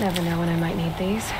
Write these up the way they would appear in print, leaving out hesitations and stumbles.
Never know when I might need these.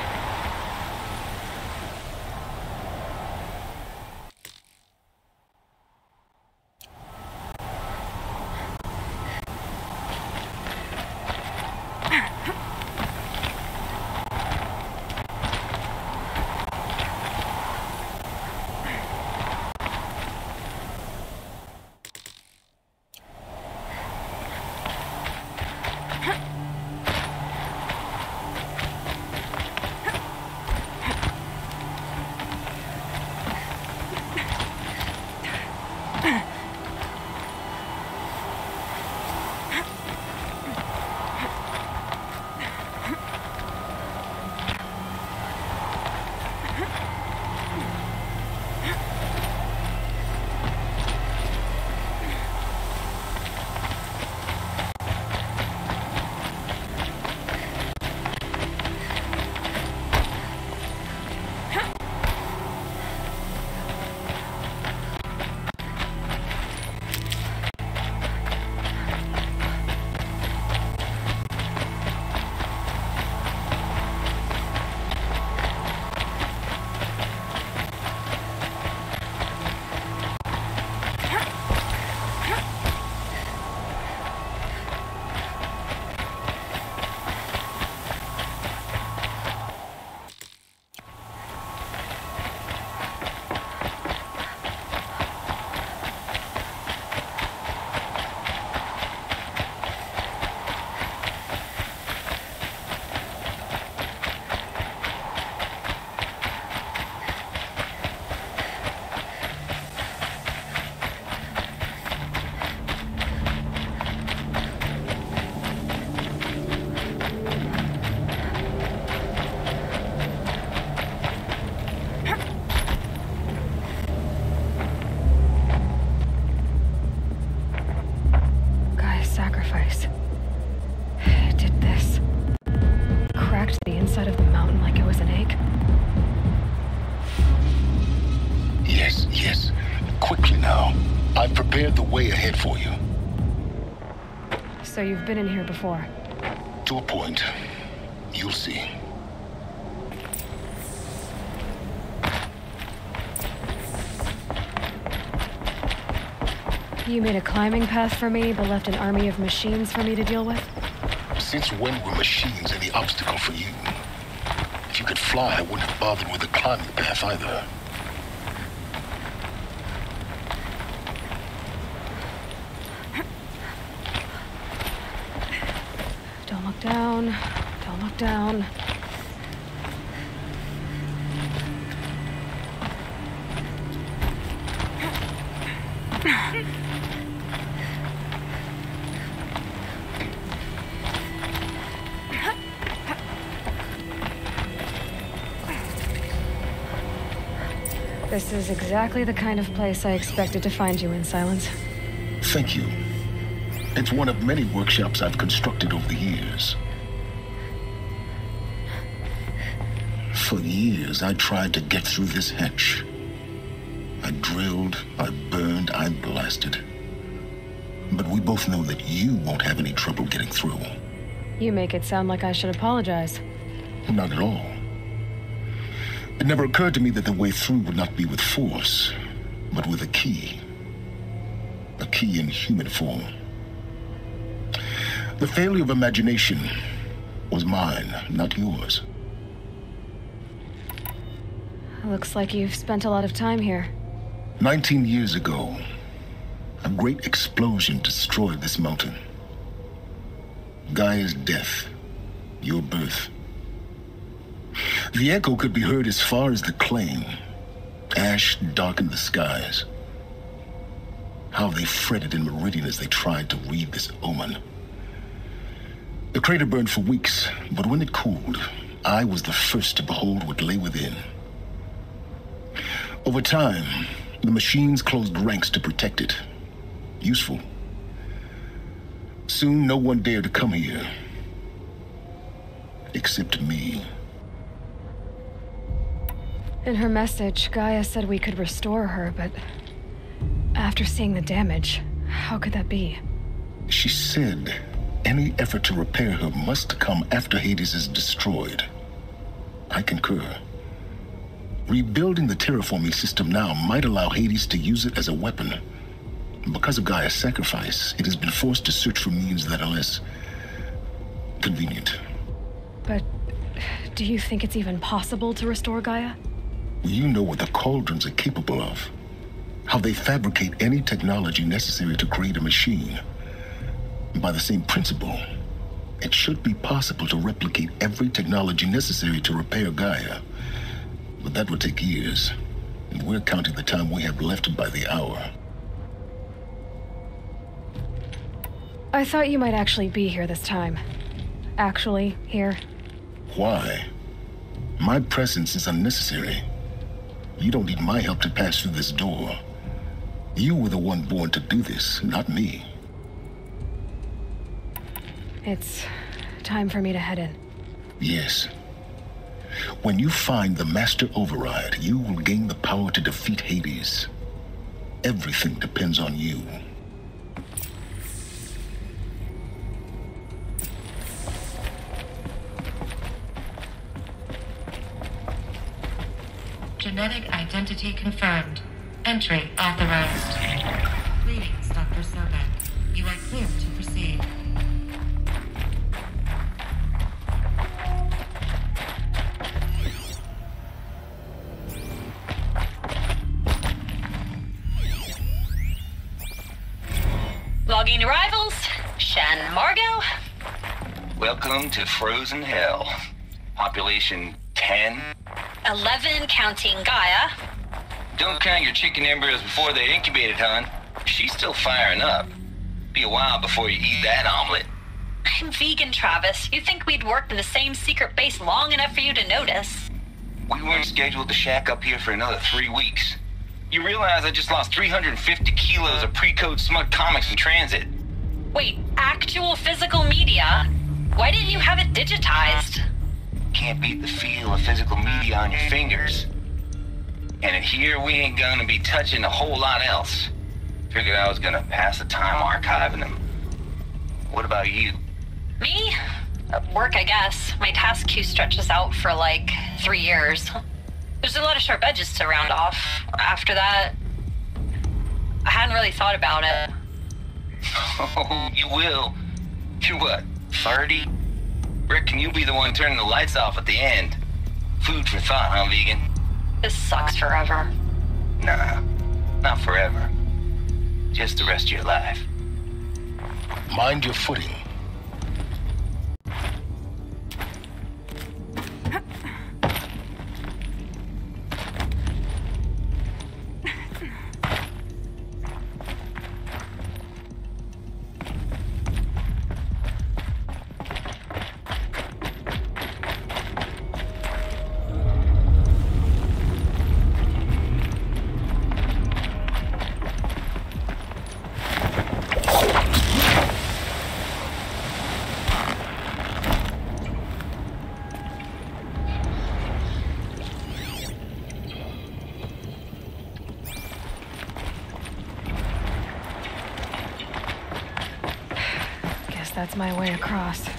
Prepared the way ahead for you. So you've been in here before? To a point. You'll see. You made a climbing path for me, but left an army of machines for me to deal with? Since when were machines any obstacle for you? If you could fly, I wouldn't have bothered with a climbing path either. Don't look down. Don't look down. This is exactly the kind of place I expected to find you in, Silence. Thank you. It's one of many workshops I've constructed over the years. For years, I tried to get through this hatch. I drilled, I burned, I blasted. But we both know that you won't have any trouble getting through. You make it sound like I should apologize. Not at all. It never occurred to me that the way through would not be with force, but with a key. A key in human form. The failure of imagination was mine, not yours. Looks like you've spent a lot of time here. 19 years ago, a great explosion destroyed this mountain. Gaia's death, your birth. The echo could be heard as far as the claim. Ash darkened the skies. How they fretted in Meridian as they tried to read this omen. The crater burned for weeks, but when it cooled, I was the first to behold what lay within. Over time, the machines closed ranks to protect it. Useful. Soon, no one dared to come here. Except me. In her message, Gaia said we could restore her, but after seeing the damage, how could that be? She said Any effort to repair her must come after Hades is destroyed. I concur. Rebuilding the terraforming system now might allow Hades to use it as a weapon. Because of Gaia's sacrifice, it has been forced to search for means that are less convenient. But do you think it's even possible to restore Gaia? You know what the Cauldrons are capable of. How they fabricate any technology necessary to create a machine. By the same principle, it should be possible to replicate every technology necessary to repair Gaia. But that would take years, and we're counting the time we have left by the hour. I thought you might actually be here this time. Actually, here. Why? My presence is unnecessary. You don't need my help to pass through this door. You were the one born to do this, not me. It's time for me to head in. Yes. When you find the Master Override, you will gain the power to defeat Hades. Everything depends on you. Genetic identity confirmed. Entry authorized. Greetings, Dr. Sobek. You are clear to proceed. Logging arrivals. Shan Margot. Welcome to Frozen Hell. Population 10. 11 counting Gaia. Don't count your chicken embryos before they're incubated, hon. She's still firing up. Be a while before you eat that omelet. I'm vegan, Travis. You think we'd worked in the same secret base long enough for you to notice? We weren't scheduled to shack up here for another 3 weeks. You realize I just lost 350 kilos of pre-code smut comics in transit. Wait, actual physical media? Why didn't you have it digitized? Can't beat the feel of physical media on your fingers. And in here, we ain't gonna be touching a whole lot else. Figured I was gonna pass the time archiving them. What about you? Me? Work, I guess. My task queue stretches out for like 3 years. There's a lot of sharp edges to round off. After that, I hadn't really thought about it. Oh, you will. You're what, 30? Reckon you'll be the one turning the lights off at the end. Food for thought, huh, vegan? This sucks forever. Nah, not forever. Just the rest of your life. Mind your footing. That's my way across.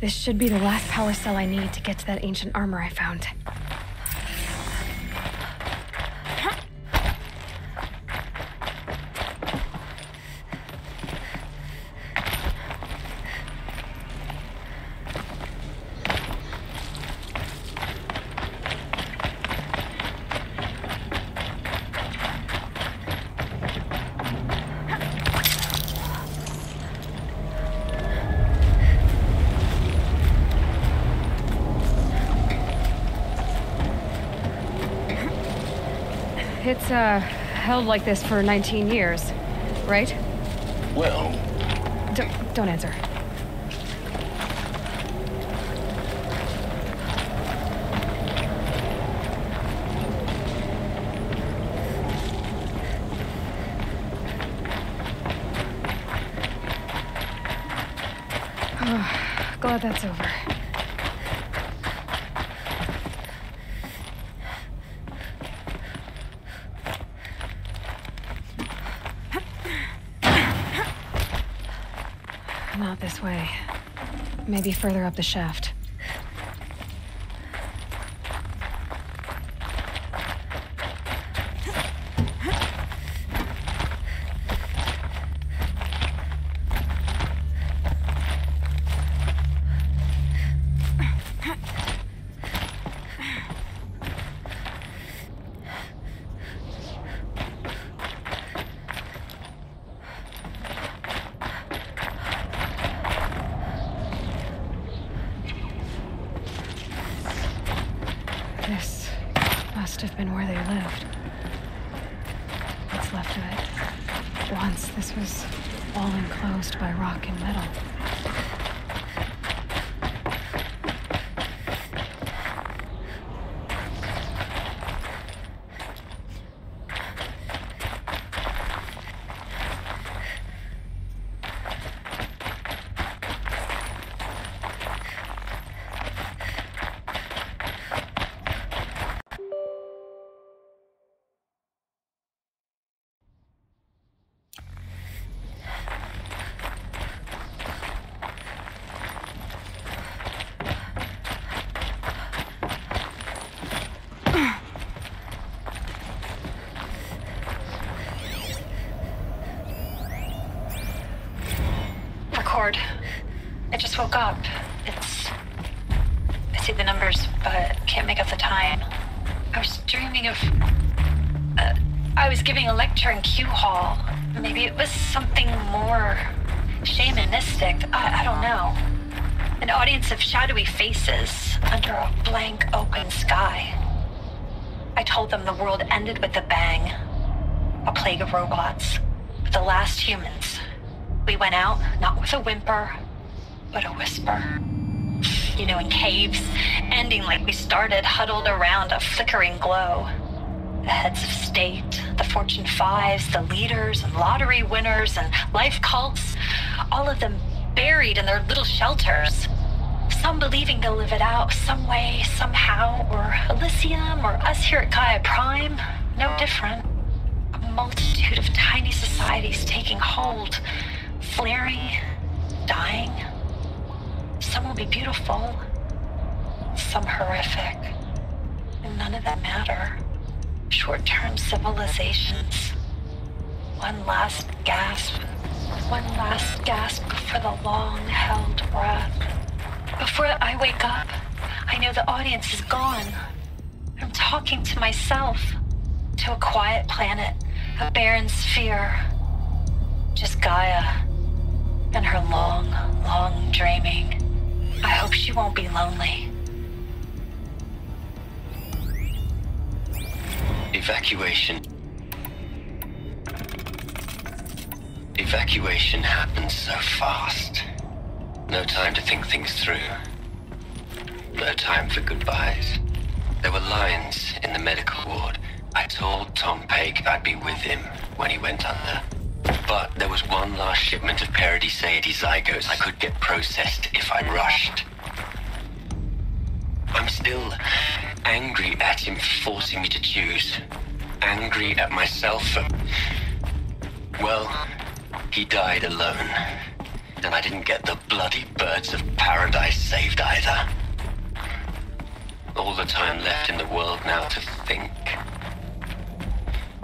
This should be the last power cell I need to get to that ancient armor I found. It's, held like this for 19 years, right? Well, Don't answer. Oh, glad that's over. Not this way. Maybe further up the shaft. This must have been where they lived. What's left of it. Once this was all enclosed by rock and metal. I just woke up. I see the numbers, but can't make out the time. I was dreaming of... I was giving a lecture in Q Hall. Maybe it was something more shamanistic. I don't know. An audience of shadowy faces under a blank open sky. I told them the world ended with a bang. A plague of robots. The last humans. We went out, not with a whimper, but a whisper. You know, in caves, ending like we started, huddled around a flickering glow. The heads of state, the Fortune 5s, the leaders and lottery winners and life cults, all of them buried in their little shelters. Some believing they'll live it out some way, somehow, or Elysium, or us here at Gaia Prime, no different. A multitude of tiny societies taking hold, flaring, dying. Some will be beautiful, some horrific, and none of them matter. Short-term civilizations. One last gasp before the long-held breath. Before I wake up, I know the audience is gone. I'm talking to myself, to a quiet planet, a barren sphere. Just Gaia and her long, long dreaming. I hope she won't be lonely. Evacuation. Evacuation happens so fast. No time to think things through. No time for goodbyes. There were lines in the medical ward. I told Tom Pake I'd be with him when he went under. But there was one last shipment of Paradiseidae zygotes I could get processed if I rushed. I'm still angry at him for forcing me to choose. Angry at myself for... Well, he died alone. And I didn't get the bloody birds of paradise saved either. All the time left in the world now to think.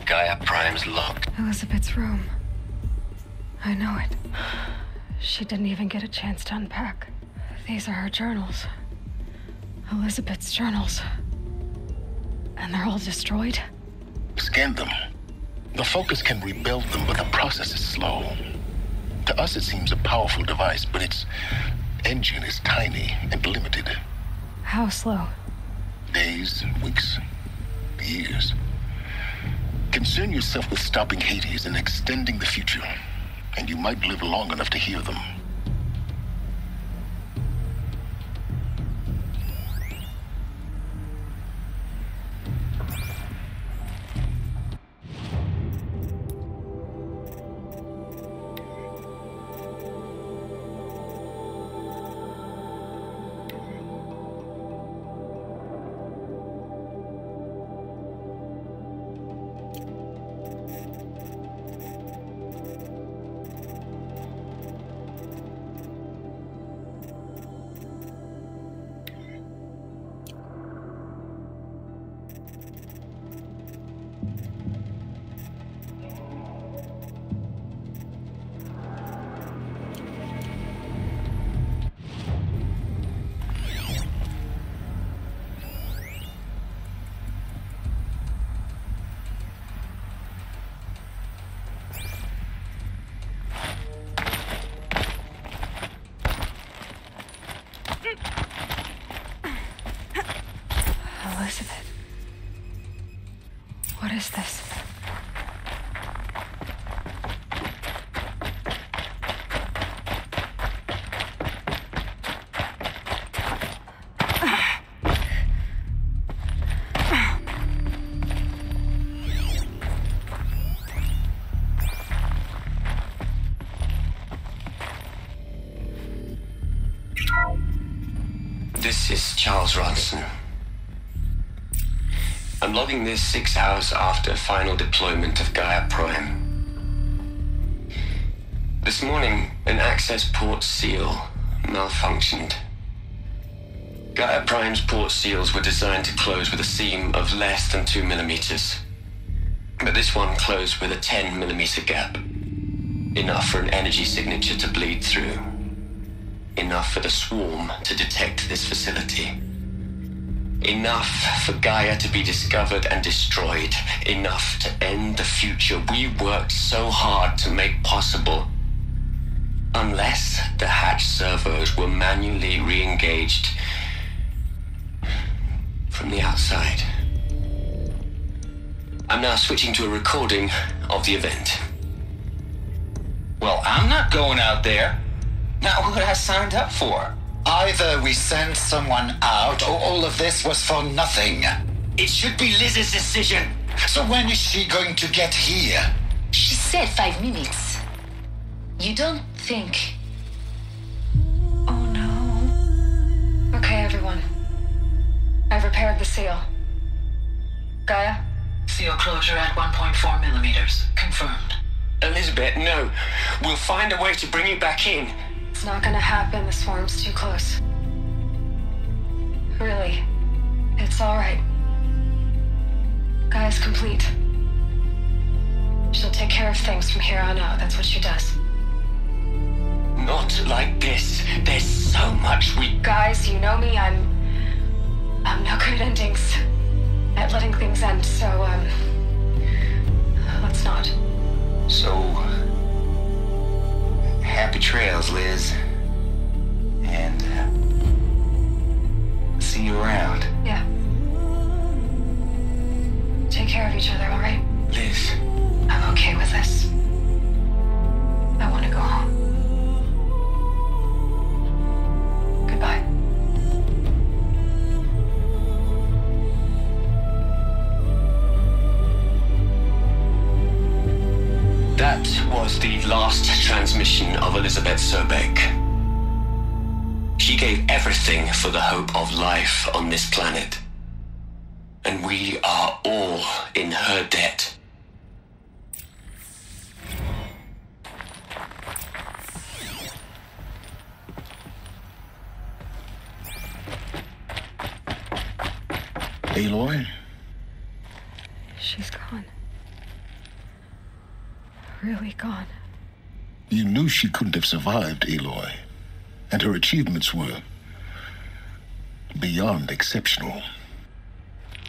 Gaia Prime's locked. Elizabeth's room. I know it. She didn't even get a chance to unpack. These are her journals. Elizabeth's journals. And they're all destroyed? Scan them. The Focus can rebuild them, but the process is slow. To us, it seems a powerful device, but its engine is tiny and limited. How slow? Days, weeks, years. Concern yourself with stopping Hades and extending the future, and you might live long enough to hear them. Elizabeth. What is this? This is Charles Ronson. I'm logging this 6 hours after final deployment of Gaia Prime. This morning, an access port seal malfunctioned. Gaia Prime's port seals were designed to close with a seam of less than 2 millimeters. But this one closed with a 10 millimeter gap. Enough for an energy signature to bleed through. Enough for the swarm to detect this facility. Enough for Gaia to be discovered and destroyed. Enough to end the future we worked so hard to make possible. Unless the hatch servos were manually re-engaged from the outside. I'm now switching to a recording of the event. Well, I'm not going out there. Not what I signed up for. Either we send someone out, or all of this was for nothing. It should be Liz's decision. So when is she going to get here? She said 5 minutes. You don't think... Oh no. Okay, everyone. I've repaired the seal. Gaia? Seal closure at 1.4 millimeters. Confirmed. Elizabeth, no. We'll find a way to bring you back in. It's not gonna happen. The swarm's too close. Really. It's alright. Gaia's complete. She'll take care of things from here on out. That's what she does. Not like this. There's so much we... Guys, you know me. I'm no good at endings. At letting things end, so, let's not. So, happy trails, Liz. And, see you around. Yeah. Take care of each other, all right? Liz. I'm okay with this. I want to go home. Goodbye. That was the last transmission of Elizabeth Sobeck. She gave everything for the hope of life on this planet. And we are all in her debt. Aloy? She's gone. Really gone. You knew she couldn't have survived, Aloy. And her achievements were beyond exceptional.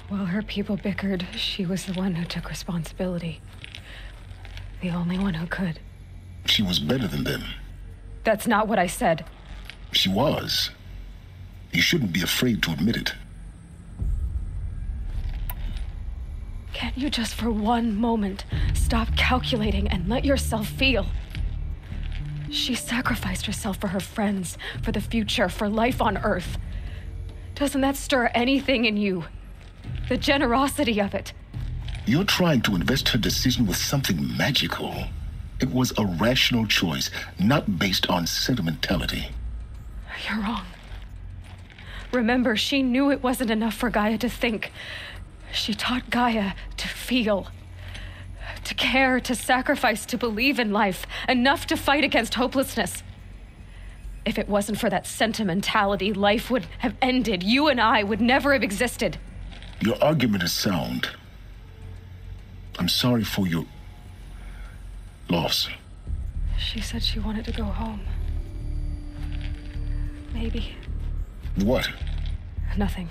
While her people bickered, she was the one who took responsibility. The only one who could. She was better than them. That's not what I said. She was. You shouldn't be afraid to admit it. Can't you just for one moment stop calculating and let yourself feel? She sacrificed herself for her friends, for the future, for life on Earth. Doesn't that stir anything in you? The generosity of it. You're trying to invest her decision with something magical. It was a rational choice, not based on sentimentality. You're wrong. Remember, she knew it wasn't enough for Gaia to think. She taught Gaia to feel, to care, to sacrifice, to believe in life, enough to fight against hopelessness. If it wasn't for that sentimentality, life would have ended. You and I would never have existed. Your argument is sound. I'm sorry for your loss. She said she wanted to go home. Maybe. What? Nothing.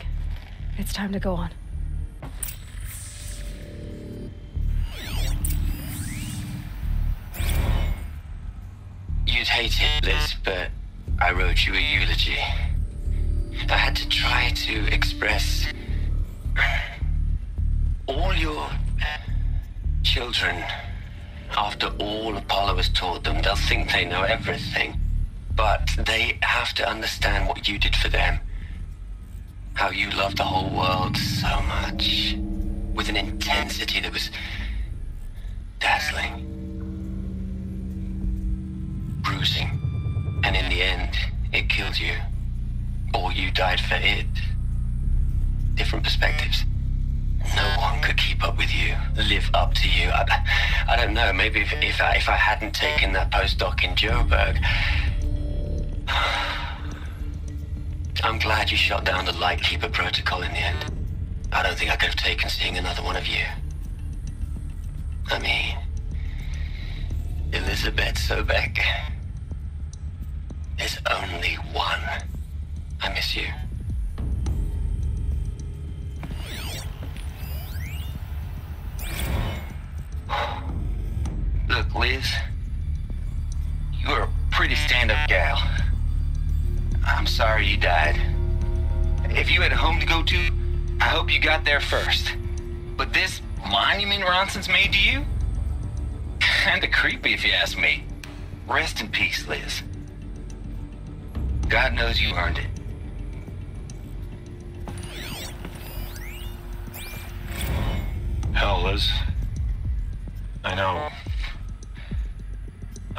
It's time to go on. You'd hate it, Liz, but I wrote you a eulogy. I had to try to express all your children. After all Apollo has taught them, they'll think they know everything. But they have to understand what you did for them. How you loved the whole world so much. With an intensity that was dazzling. Bruising. And in the end, it killed you. Or you died for it. Different perspectives. No one could keep up with you, live up to you. I don't know, maybe if I hadn't taken that postdoc in Joburg. I'm glad you shot down the Lightkeeper protocol in the end. I don't think I could have taken seeing another one of you. I mean, Elizabeth Sobek. There's only one. I miss you. Look, Liz, you're a pretty stand-up gal. I'm sorry you died. If you had a home to go to, I hope you got there first. But this monument Ronson's made to you? Kinda creepy if you ask me. Rest in peace, Liz. God knows you earned it. Hell, Liz. I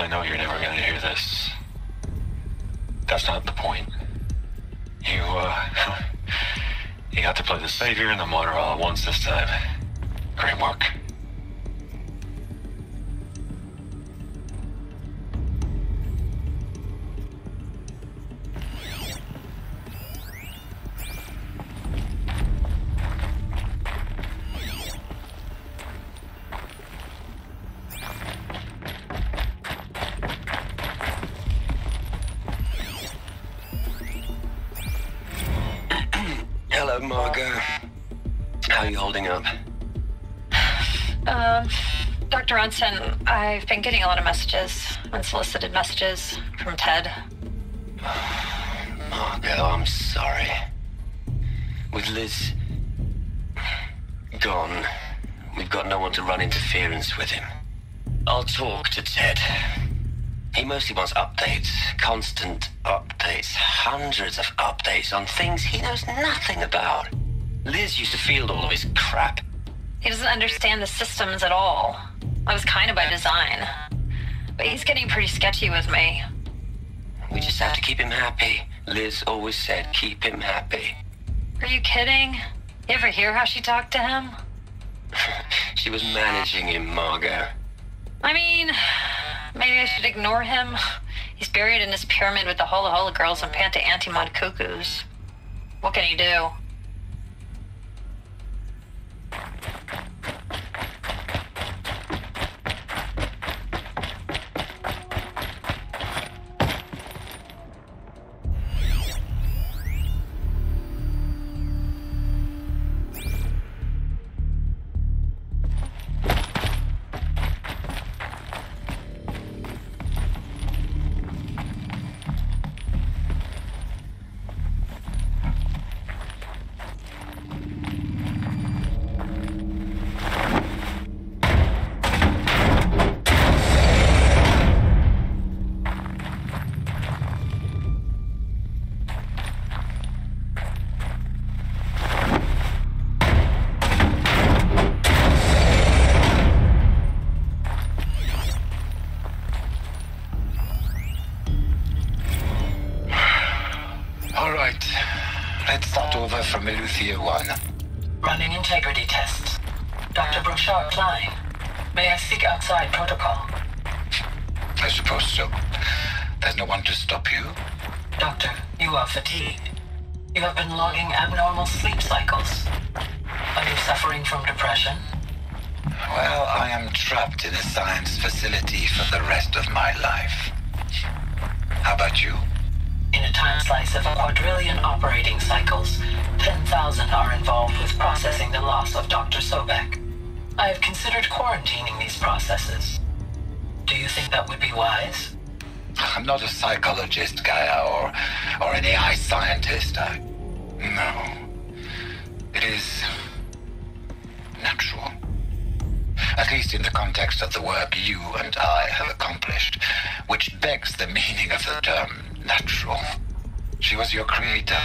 know you're never gonna hear this. That's not the point. You got to play the savior and the martyr all at once this time. Great work. Hello, Margot. How are you holding up? Dr. Ronson, I've been getting a lot of messages, unsolicited messages from Ted. Margot, I'm sorry. With Liz gone, we've got no one to run interference with him. I'll talk to Ted. He mostly wants updates, constant updates, hundreds of updates on things he knows nothing about. Liz used to field all of his crap. He doesn't understand the systems at all. That was kind of by design. But he's getting pretty sketchy with me. We just have to keep him happy. Liz always said, keep him happy. Are you kidding? You ever hear how she talked to him? She was managing him, Margot. I mean, maybe I should ignore him. He's buried in his pyramid with the Hola Hola girls and Panta Antimod cuckoos. What can he do? Meluthia 1. Running integrity tests. Dr. Brochard Klein. May I speak outside protocol? I suppose so. There's no one to stop you. Doctor, you are fatigued. You have been logging abnormal sleep cycles. Are you suffering from depression? Well, I am trapped in a science facility for the rest of my life. How about you? In a time slice of a quadrillion operating cycles, 10,000 are involved with processing the loss of Dr. Sobek. I have considered quarantining these processes. Do you think that would be wise? I'm not a psychologist, Gaia, or an AI scientist. No. It is natural. At least in the context of the work you and I have accomplished, which begs the meaning of the term natural. She was your creator,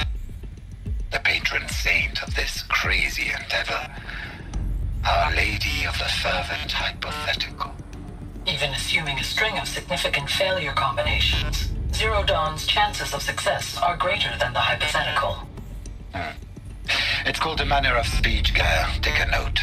the patron saint of this crazy endeavor, Our Lady of the Fervent Hypothetical. Even assuming a string of significant failure combinations, Zero Dawn's chances of success are greater than the hypothetical. It's called a manner of speech, Gaia. Take a note.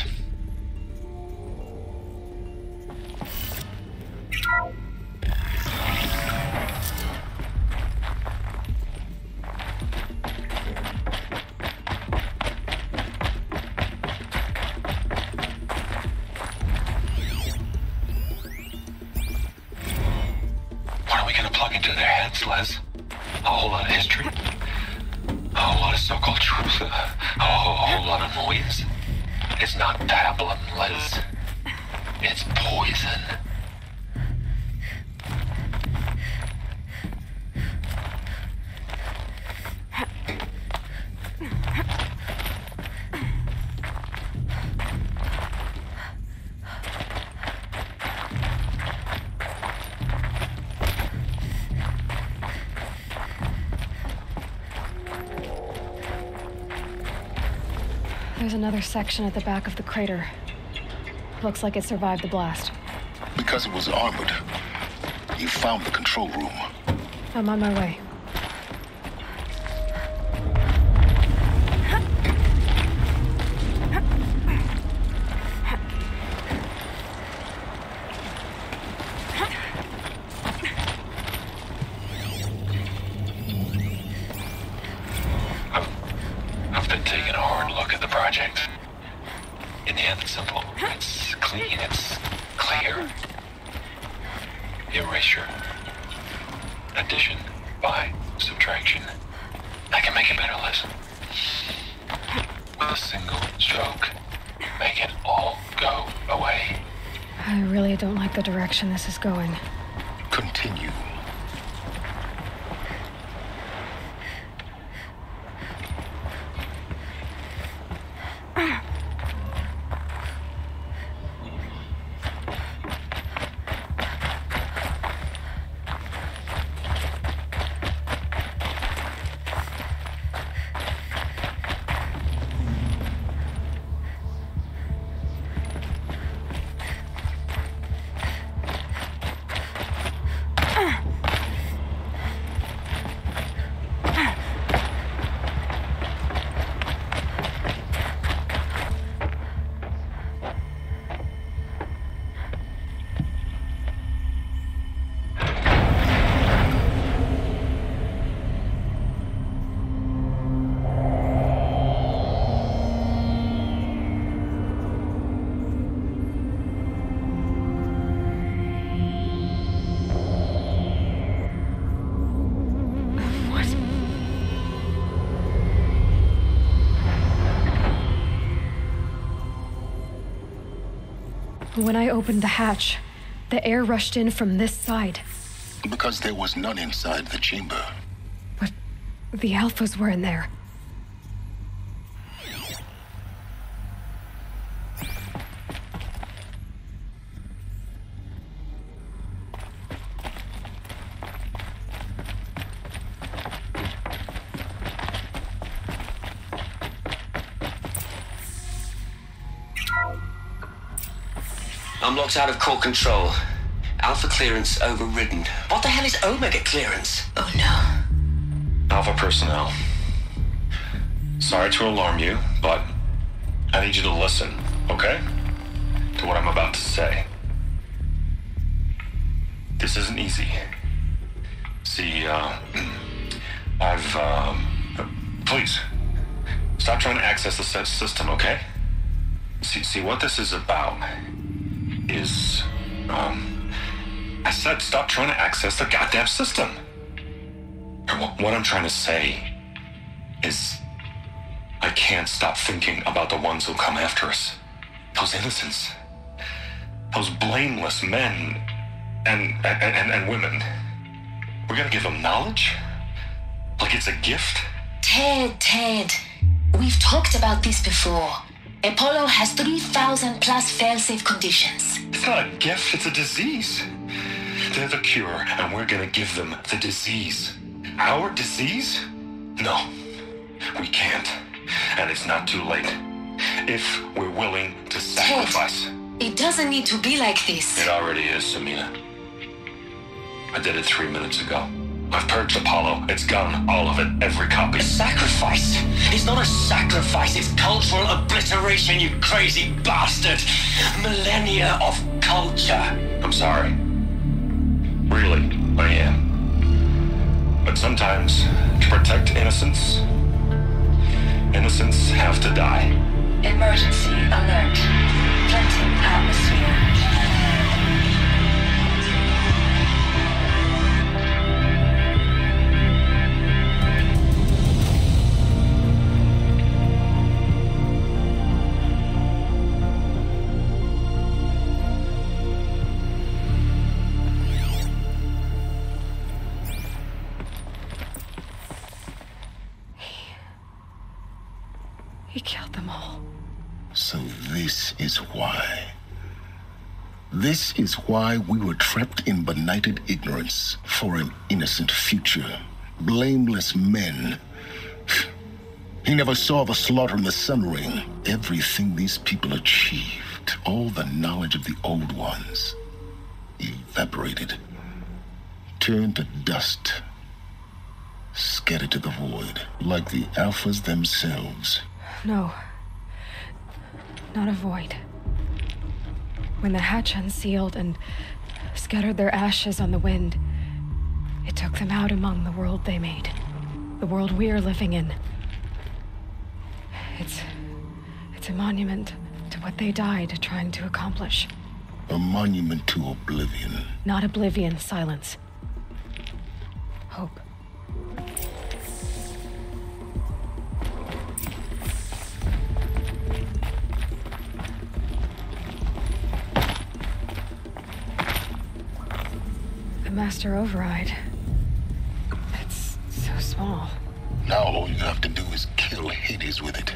What are we gonna plug into their heads, Les? A whole lot of history? A whole lot of so-called truth? A whole lot of noise? It's not pablum, Les. It's poison. There's another section at the back of the crater. Looks like it survived the blast. Because it was armored, you found the control room. I'm on my way. I've been taking a hard look at the project. In the end, it's simple. It's clean. It's clear. Erasure. Addition by subtraction. I can make it better, Liz. With a single stroke, make it all go away. I really don't like the direction this is going. Continue. When I opened the hatch, the air rushed in from this side. Because there was none inside the chamber. But the Alphas were in there. I'm locked out of core control. Alpha clearance overridden. What the hell is Omega clearance? Oh no. Alpha personnel. Sorry to alarm you, but I need you to listen, okay? To what I'm about to say. This isn't easy. See, please, stop trying to access the system, okay? See, what this is about is, I said stop trying to access the goddamn system. What I'm trying to say is, I can't stop thinking about the ones who come after us. Those innocents. Those blameless men and women. We're gonna give them knowledge? Like it's a gift? Ted. We've talked about this before. Apollo has 3,000 plus fail-safe conditions. It's not a gift, it's a disease. They're the cure, and we're gonna give them the disease. Our disease? No, we can't. And it's not too late. If we're willing to sacrifice. Ted, it doesn't need to be like this. It already is, Samina. I did it 3 minutes ago. I've purged Apollo. It's gone. All of it. Every copy. A sacrifice? It's not a sacrifice. It's cultural obliteration, you crazy bastard. Millennia of culture. I'm sorry. Really, I am. But sometimes, to protect innocence have to die. Emergency alert. Planting atmosphere. He killed them all. So this is why. This is why we were trapped in benighted ignorance for an innocent future. Blameless men. He never saw the slaughter in the Sun Ring. Everything these people achieved, all the knowledge of the old ones, evaporated, turned to dust, scattered to the void, like the Alphas themselves. No. Not a void. When the hatch unsealed and scattered their ashes on the wind, it took them out among the world they made. The world we're living in. It's a monument to what they died trying to accomplish. A monument to oblivion. Not oblivion, silence. Hope. The master override. It's so small. Now all you have to do is kill Hades with it.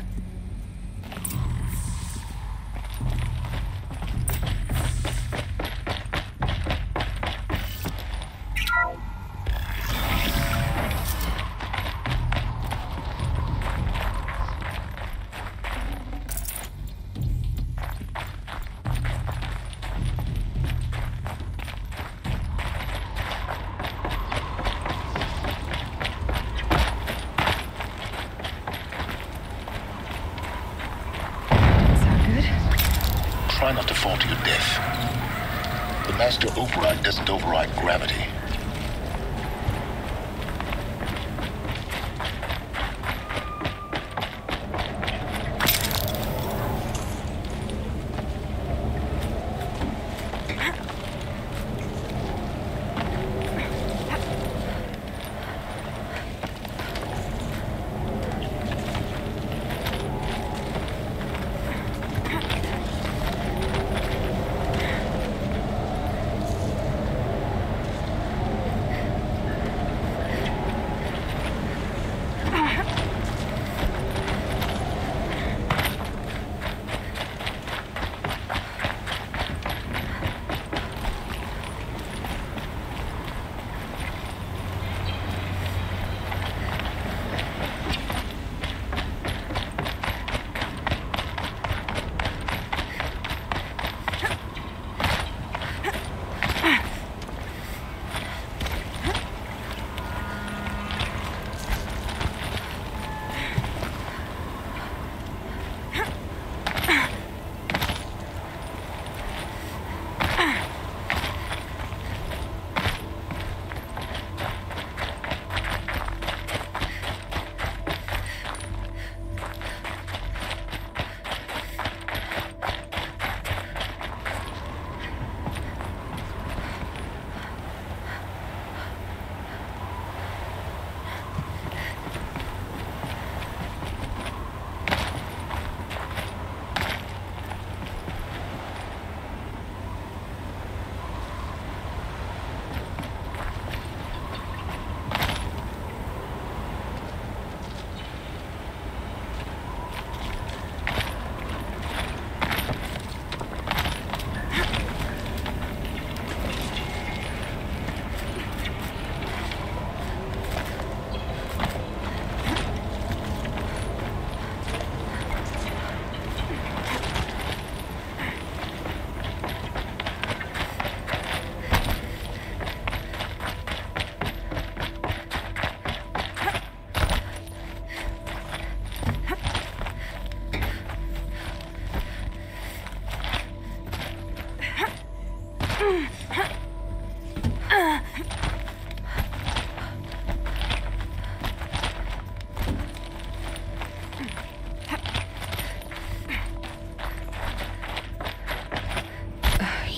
Try not to fall to your death. The master override doesn't override gravity.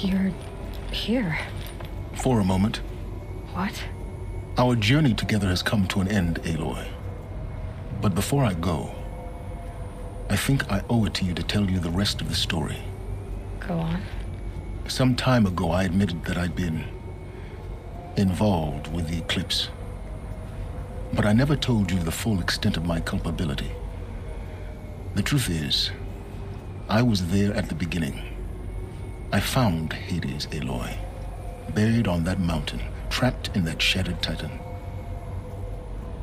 You're here. For a moment. What? Our journey together has come to an end, Aloy. But before I go, I think I owe it to you to tell you the rest of the story. Go on. Some time ago, I admitted that I'd been involved with the eclipse. But I never told you the full extent of my culpability. The truth is, I was there at the beginning. I found Hades, Aloy, buried on that mountain, trapped in that shattered titan.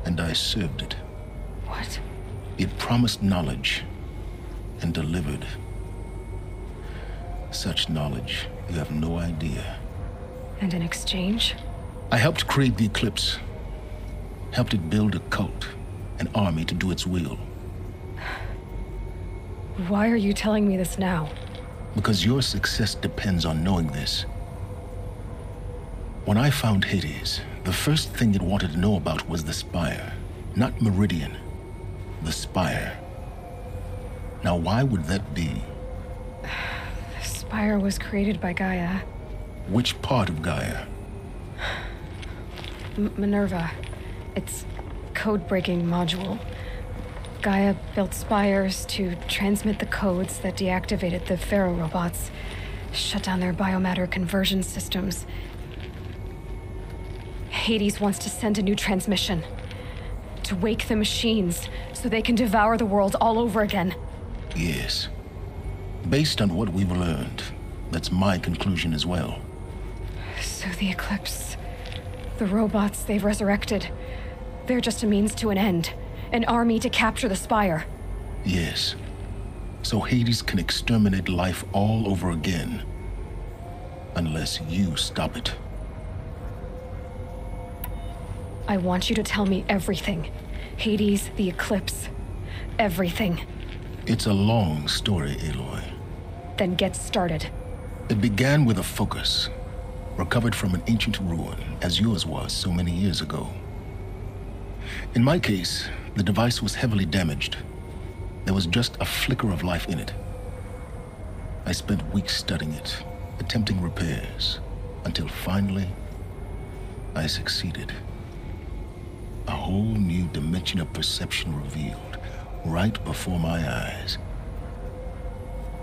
And I served it. What? It promised knowledge and delivered. Such knowledge, you have no idea. And in exchange? I helped create the eclipse. Helped it build a cult, an army to do its will. Why are you telling me this now? Because your success depends on knowing this. When I found Hades, the first thing it wanted to know about was the Spire. Not Meridian. The Spire. Now, why would that be? The Spire was created by Gaia. Which part of Gaia? Minerva. Its code-breaking module. Gaia built spires to transmit the codes that deactivated the Pharaoh robots, shut down their biomatter conversion systems. Hades wants to send a new transmission. To wake the machines, so they can devour the world all over again. Yes. Based on what we've learned, that's my conclusion as well. So the Eclipse, the robots they've resurrected, they're just a means to an end. An army to capture the Spire. Yes. So Hades can exterminate life all over again. Unless you stop it. I want you to tell me everything. Hades, the Eclipse, everything. It's a long story, Aloy. Then get started. It began with a focus, recovered from an ancient ruin, as yours was so many years ago. In my case, the device was heavily damaged. There was just a flicker of life in it. I spent weeks studying it, attempting repairs, until finally, I succeeded. A whole new dimension of perception revealed, right before my eyes.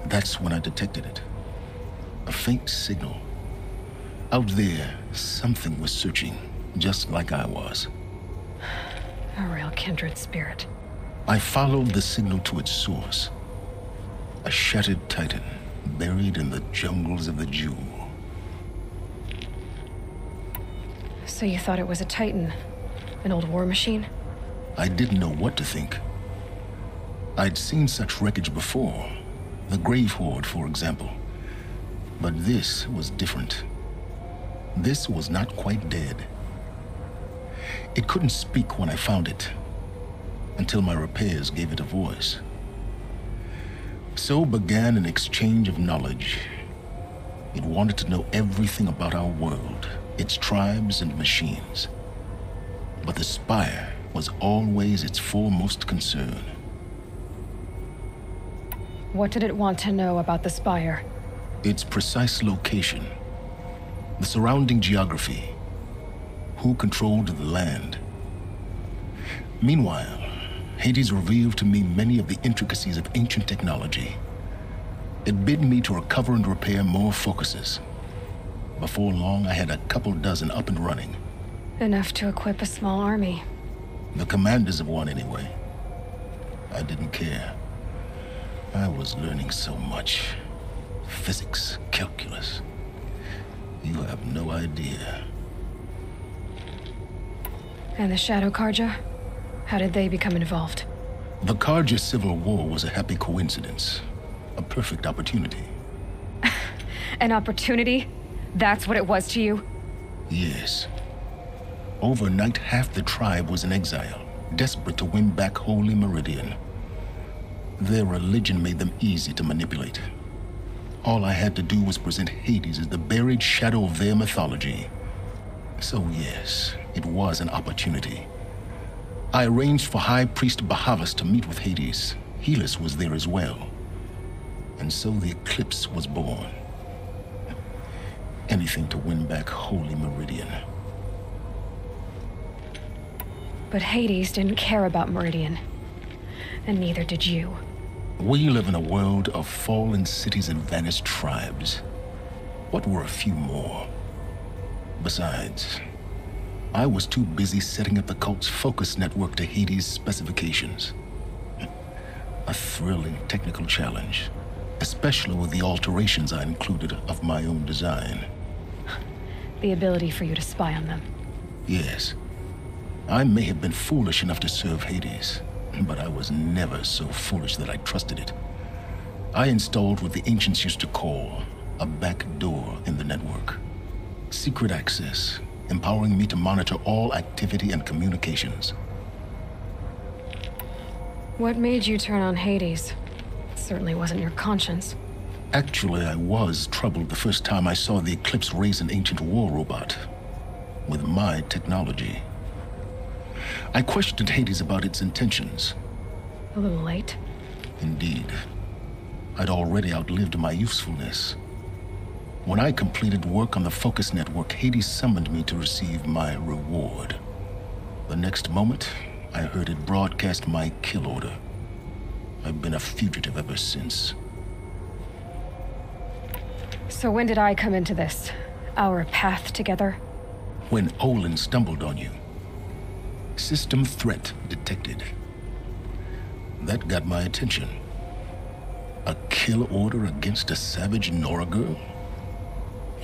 That's when I detected it. A faint signal. Out there, something was searching, just like I was. A real kindred spirit. I followed the signal to its source. A shattered titan, buried in the jungles of the Jewel. So you thought it was a titan? An old war machine? I didn't know what to think. I'd seen such wreckage before. The Grave Horde, for example. But this was different. This was not quite dead. It couldn't speak when I found it, until my repairs gave it a voice. So began an exchange of knowledge. It wanted to know everything about our world, its tribes and machines. But the Spire was always its foremost concern. What did it want to know about the Spire? Its precise location, the surrounding geography, who controlled the land. Meanwhile, Hades revealed to me many of the intricacies of ancient technology. It bid me to recover and repair more focuses. Before long, I had a couple dozen up and running. Enough to equip a small army. The commanders of one, anyway. I didn't care. I was learning so much. Physics, calculus. You have no idea. And the Shadow Karja? How did they become involved? The Karja civil war was a happy coincidence. A perfect opportunity. An opportunity? That's what it was to you? Yes. Overnight, half the tribe was in exile, desperate to win back Holy Meridian. Their religion made them easy to manipulate. All I had to do was present Hades as the buried shadow of their mythology. So yes, it was an opportunity. I arranged for High Priest Bahavas to meet with Hades. Helis was there as well. And so the Eclipse was born. Anything to win back Holy Meridian. But Hades didn't care about Meridian. And neither did you. We live in a world of fallen cities and vanished tribes. What were a few more? Besides, I was too busy setting up the cult's focus network to Hades' specifications. A thrilling technical challenge, especially with the alterations I included of my own design. The ability for you to spy on them. Yes. I may have been foolish enough to serve Hades, but I was never so foolish that I trusted it. I installed what the ancients used to call a back door in the network. Secret access, empowering me to monitor all activity and communications. What made you turn on Hades? It certainly wasn't your conscience. Actually, I was troubled the first time I saw the Eclipse raise an ancient war robot with my technology. I questioned Hades about its intentions. A little late. Indeed. I'd already outlived my usefulness. When I completed work on the Focus Network, Hades summoned me to receive my reward. The next moment, I heard it broadcast my kill order. I've been a fugitive ever since. So when did I come into this? Our path together? When Olin stumbled on you. System threat detected. That got my attention. A kill order against a savage Nora girl?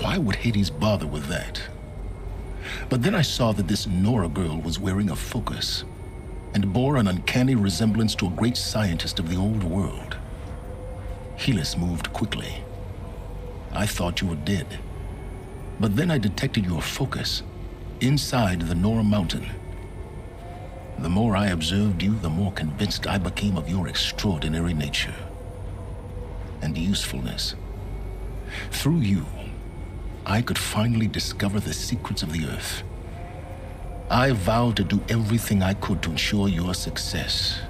Why would Hades bother with that? But then I saw that this Nora girl was wearing a focus and bore an uncanny resemblance to a great scientist of the old world. Helis moved quickly. I thought you were dead. But then I detected your focus inside the Nora mountain. The more I observed you, the more convinced I became of your extraordinary nature and usefulness. Through you, I could finally discover the secrets of the Earth. I vowed to do everything I could to ensure your success.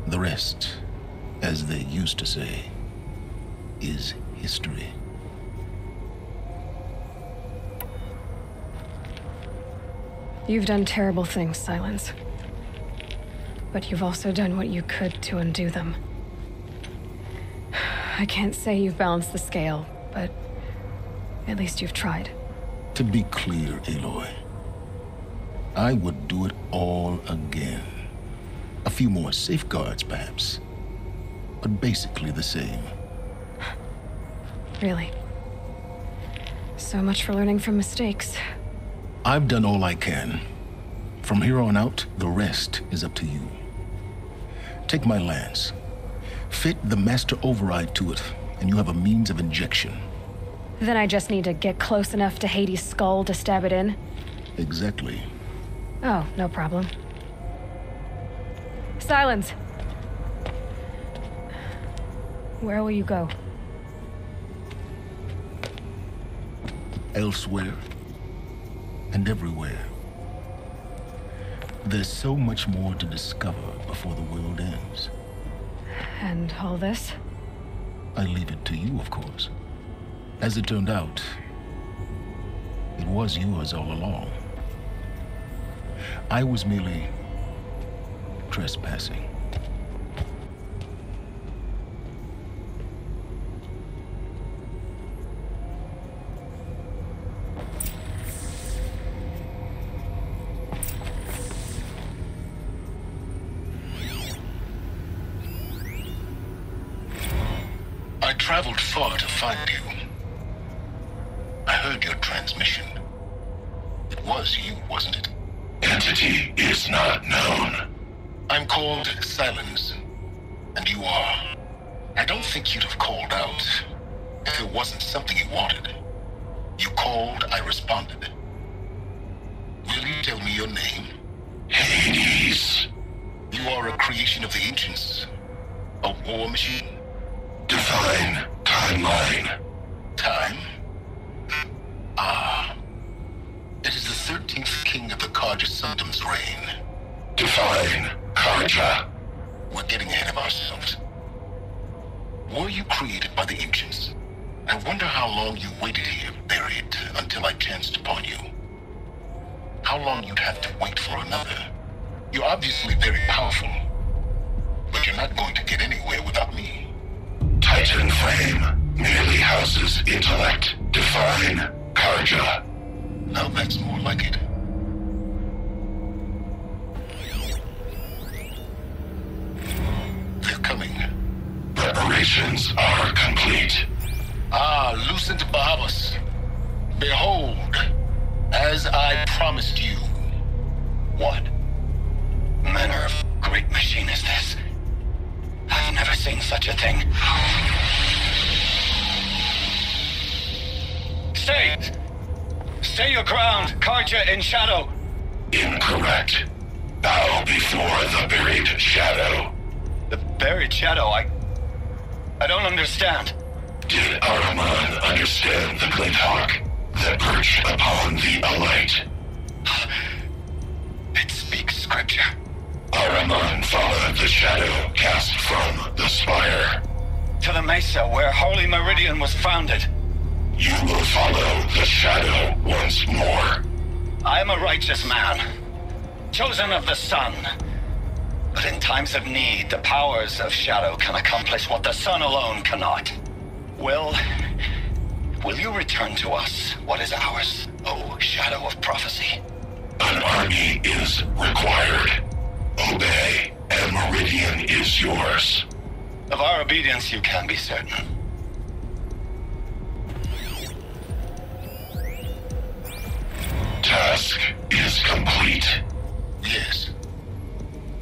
The rest, as they used to say, is history. You've done terrible things, Silence. But you've also done what you could to undo them. I can't say you've balanced the scale, but at least you've tried. To be clear, Aloy, I would do it all again. A few more safeguards, perhaps, but basically the same. Really? So much for learning from mistakes. I've done all I can. From here on out, the rest is up to you. Take my lance. Fit the master override to it, and you have a means of injection. Then I just need to get close enough to Hades' skull to stab it in? Exactly. Oh, no problem. Silence! Where will you go? Elsewhere. And everywhere. There's so much more to discover before the world ends. And all this? I leave it to you, of course. As it turned out, it was yours all along. I was merely trespassing. I traveled far to find you. I heard your transmission. It was you, wasn't it? Entity is not known. I'm called Silence, and you are. I don't think you'd have called out if it wasn't something you wanted. You called, I responded. Will you tell me your name? Hades. You are a creation of the ancients. A war machine. Divine timeline. Time? Ah. It is the 13th king of the Karja Sanctum's reign. Divine Karja. We're getting ahead of ourselves. Were you created by the ancients? I wonder how long you waited here, buried, until I chanced upon you. How long you'd have to wait for another. You're obviously very powerful, but you're not going to get anywhere without me. Titan Flame merely houses intellect. Define Karja. Now that's more like it. They're coming. Preparations are complete. Ah, Lucent Bahamas. Behold, as I promised you. What manner of great machine is this? I've never seen such a thing. Stay! Stay your ground, Karja in shadow! Incorrect. Bow before the buried shadow. The buried shadow? I don't understand. Did Araman understand the glint hawk that perched upon the alight? It speaks scripture. Araman followed the shadow cast from the spire. To the mesa where Holy Meridian was founded. You will follow the shadow once more. I am a righteous man, chosen of the sun. But in times of need, the powers of shadow can accomplish what the sun alone cannot. Will you return to us what is ours, O Shadow of Prophecy? An army is required. Obey, and Meridian is yours. Of our obedience you can be certain. Task is complete. Yes.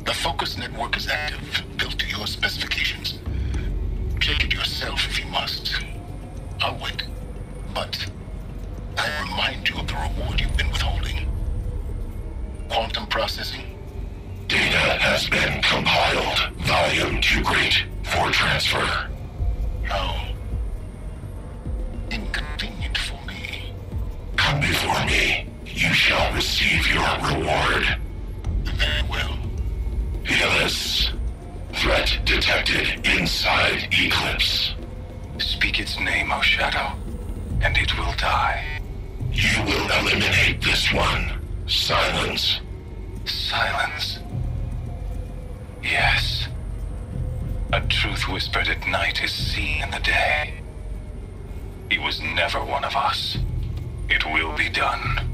The focus network is active, built to your specifications. Check it yourself if you must. I'll wait. But I remind you of the reward you've been withholding. Quantum processing? Data has been compiled. Volume too great for transfer. How inconvenient for me. Come before me. You shall receive your reward. Very well. Helis. Threat detected inside Eclipse. Speak its name, O Shadow, and it will die. You will eliminate this one. Silence. Silence. Yes. A truth whispered at night is seen in the day. He was never one of us. It will be done.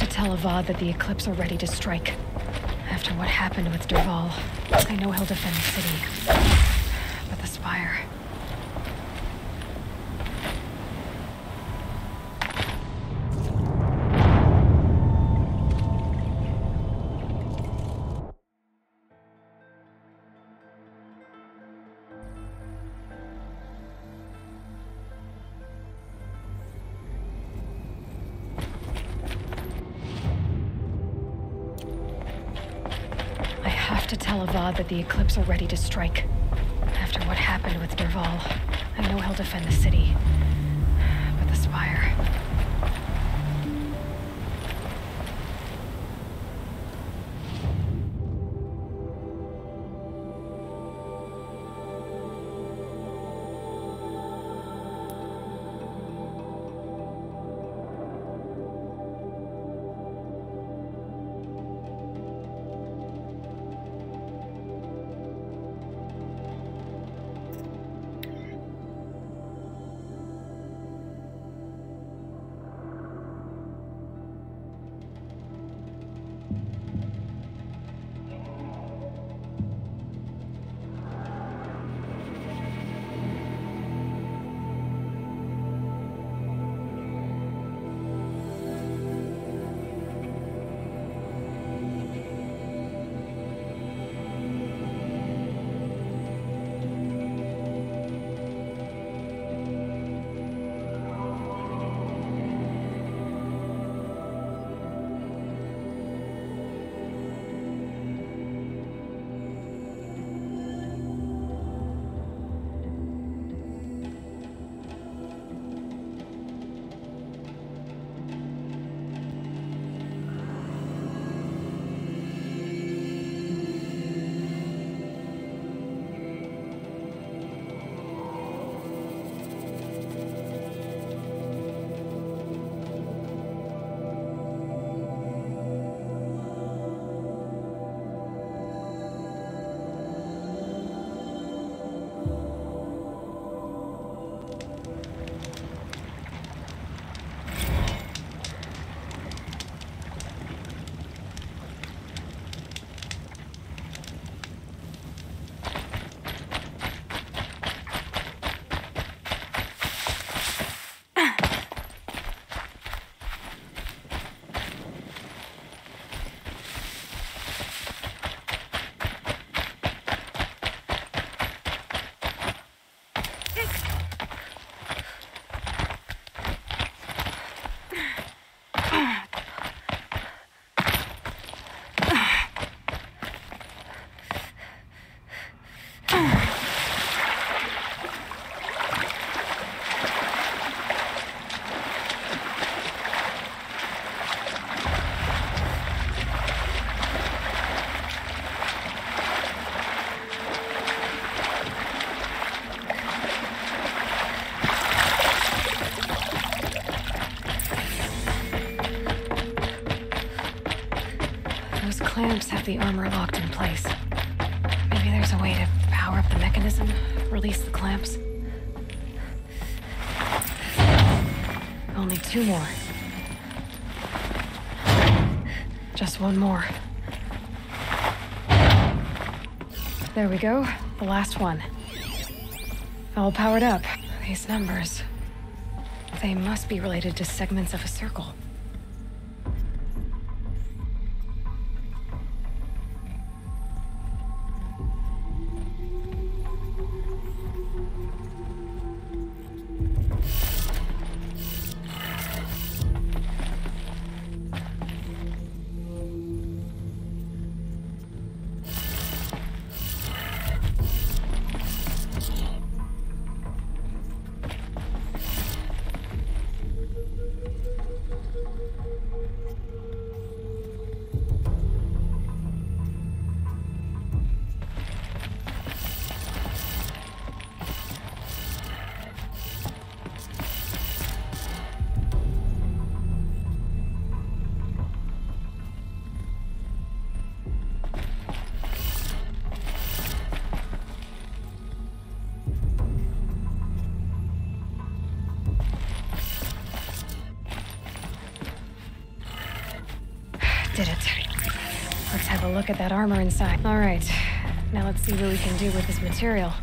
Tell Avad that the Eclipse are ready to strike. After what happened with Derval, I know he'll defend the city. But the Spire... to tell Avad that the Eclipse are ready to strike. After what happened with Derval, I know he'll defend the city. But the Spire... have the armor locked in place. Maybe there's a way to power up the mechanism, release the clamps. Only 2 more. Just 1 more. There we go. The last one. All powered up. These numbers. They must be related to segments of a circle. Did it. Let's have a look at that armor inside. All right. Now let's see what we can do with this material.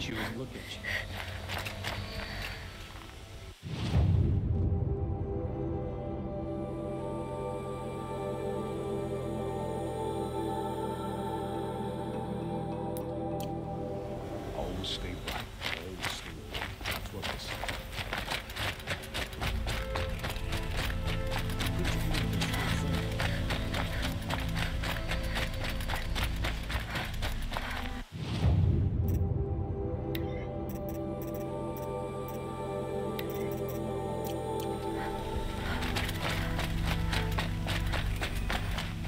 you and look at you. Always stay right. Always stay right. That's what they say.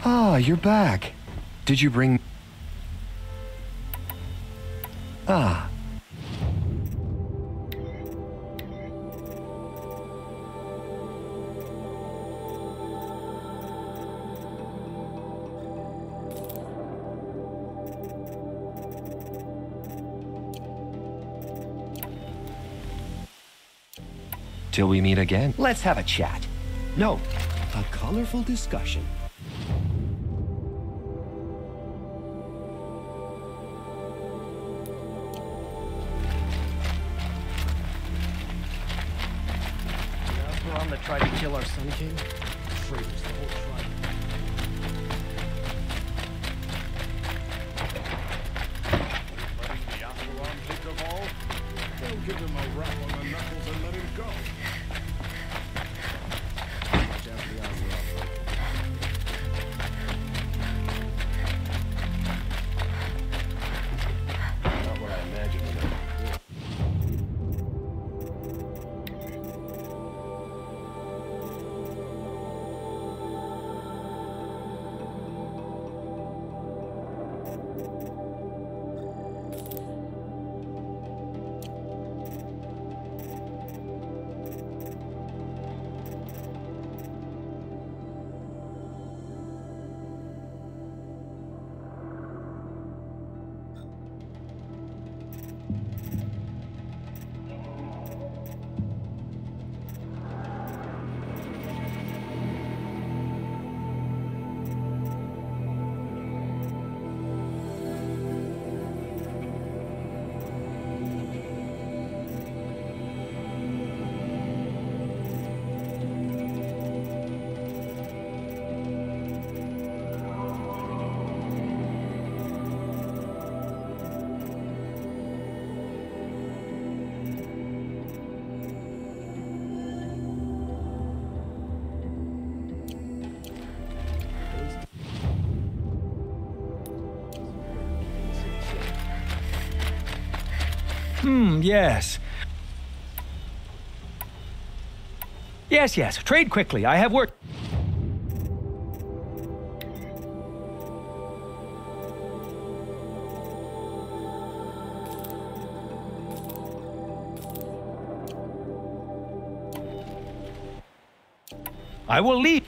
Ah, you're back. Did you bring... Ah. Till we meet again. Let's have a chat. No, a colorful discussion. That tried to kill our Sun King? Traitors, the whole tribe. Letting the Acheron take of all? They'll give him a rap on the knuckles and let him go. Watch out for the Acheron. Not what I imagined when I was born. Yes. Yes. Trade quickly. I have work. I will leave.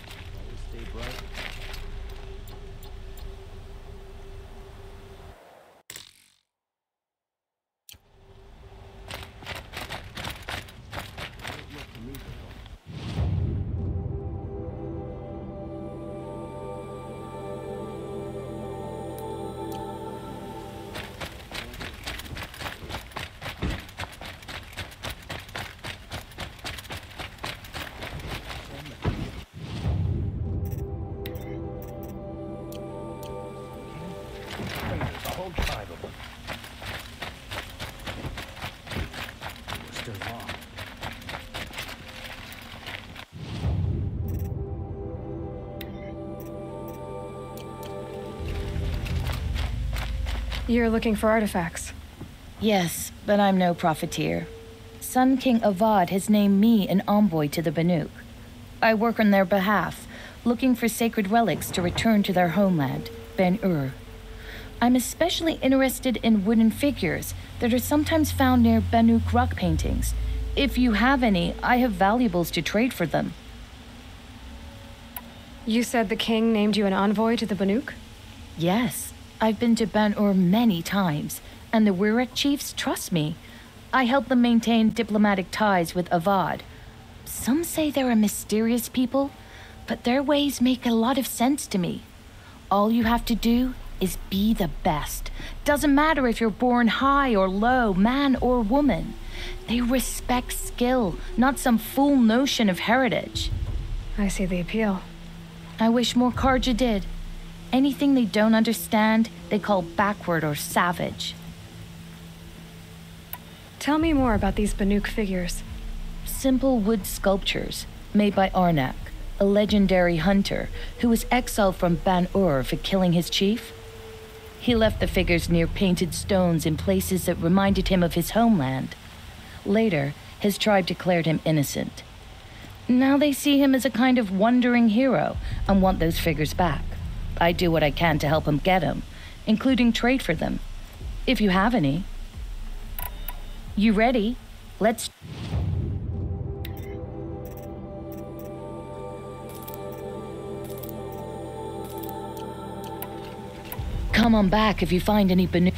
You're looking for artifacts. Yes, but I'm no profiteer. Sun King Avad has named me an envoy to the Banuk. I work on their behalf, looking for sacred relics to return to their homeland, Ben-Ur. I'm especially interested in wooden figures that are sometimes found near Banuk rock paintings. If you have any, I have valuables to trade for them. You said the king named you an envoy to the Banuk? Yes. I've been to Ben-Ur many times, and the Wirek chiefs trust me. I help them maintain diplomatic ties with Avad. Some say they're a mysterious people, but their ways make a lot of sense to me. All you have to do is be the best. Doesn't matter if you're born high or low, man or woman. They respect skill, not some fool notion of heritage. I see the appeal. I wish more Karja did. Anything they don't understand, they call backward or savage. Tell me more about these Banuk figures. Simple wood sculptures made by Arnak, a legendary hunter who was exiled from Ban-Ur for killing his chief. He left the figures near painted stones in places that reminded him of his homeland. Later, his tribe declared him innocent. Now they see him as a kind of wandering hero and want those figures back. I do what I can to help him get them, including trade for them, if you have any. You ready? Let's... Come on back if you find any Banuk.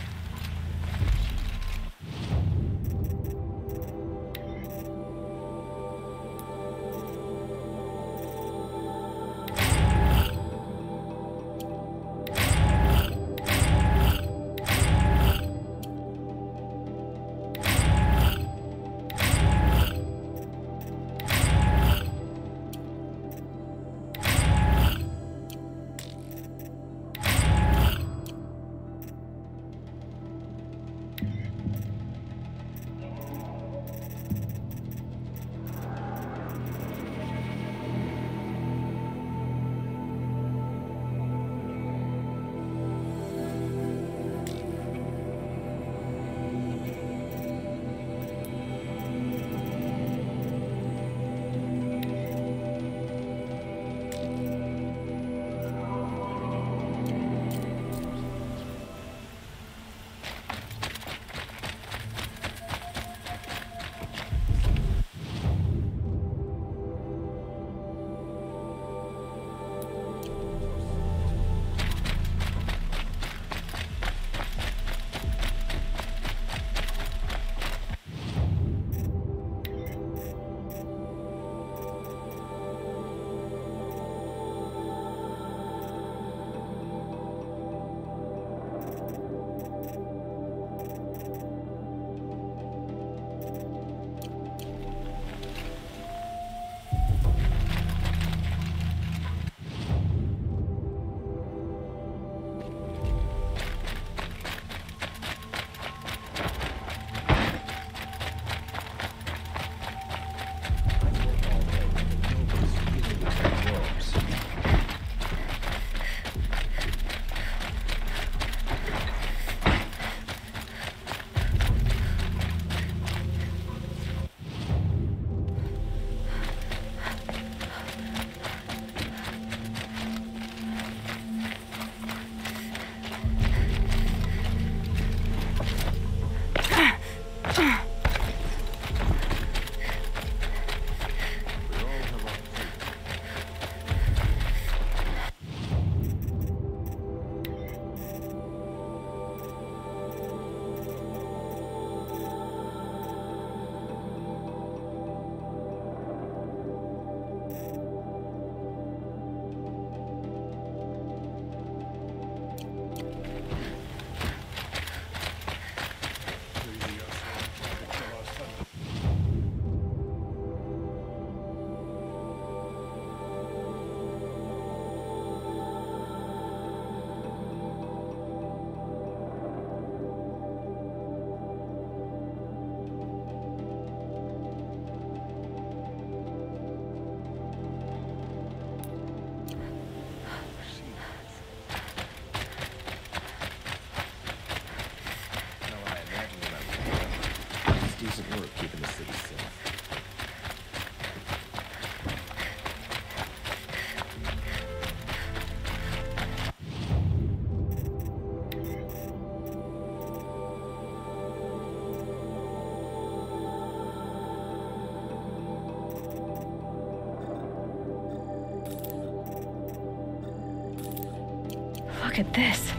Look at this.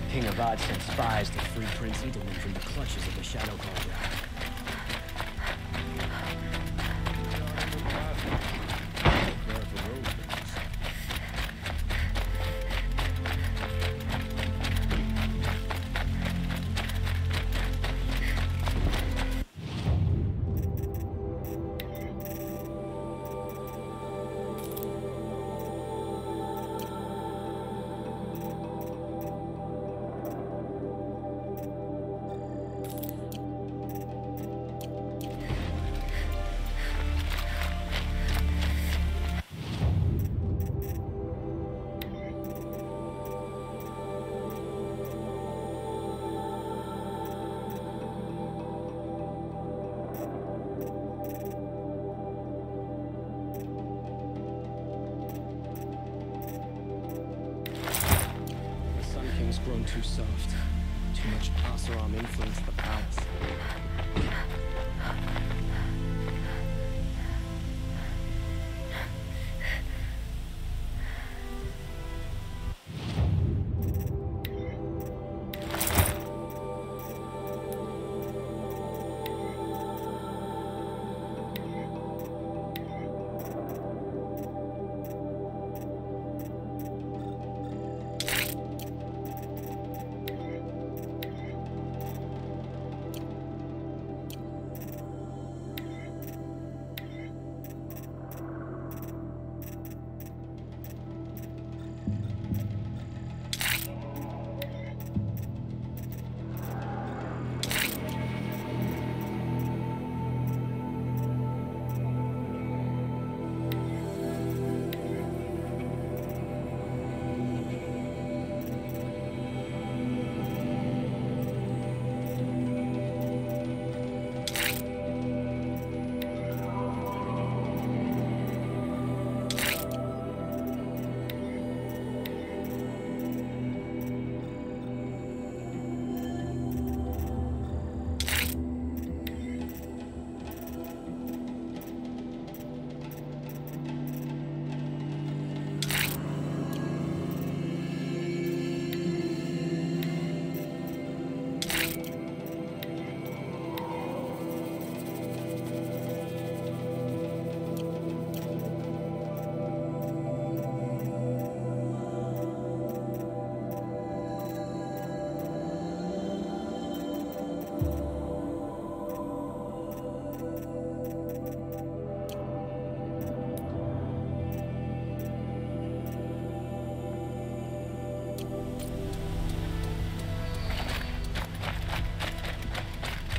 King Avad sent spies to free Prince Edelman from the clutches of the Shadow Cauldron. grown too soft. Too much Asaram influenced the palace.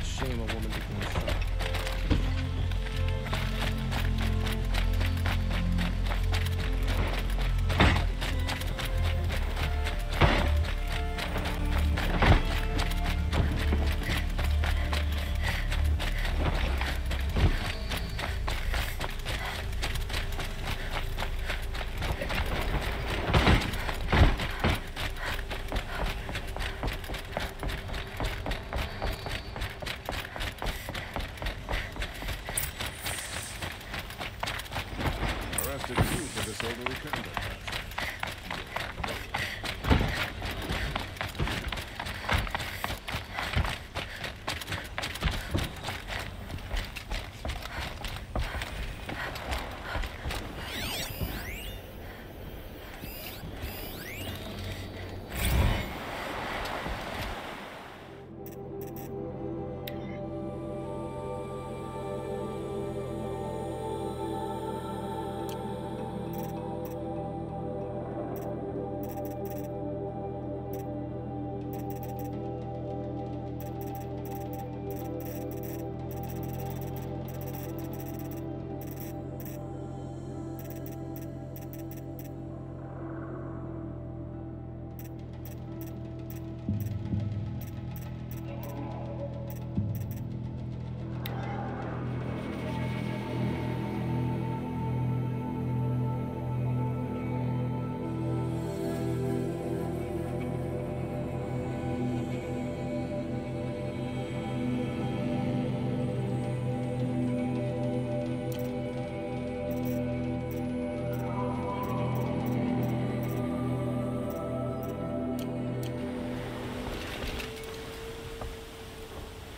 Shame a woman became shot. Arrested you for disorderly conduct.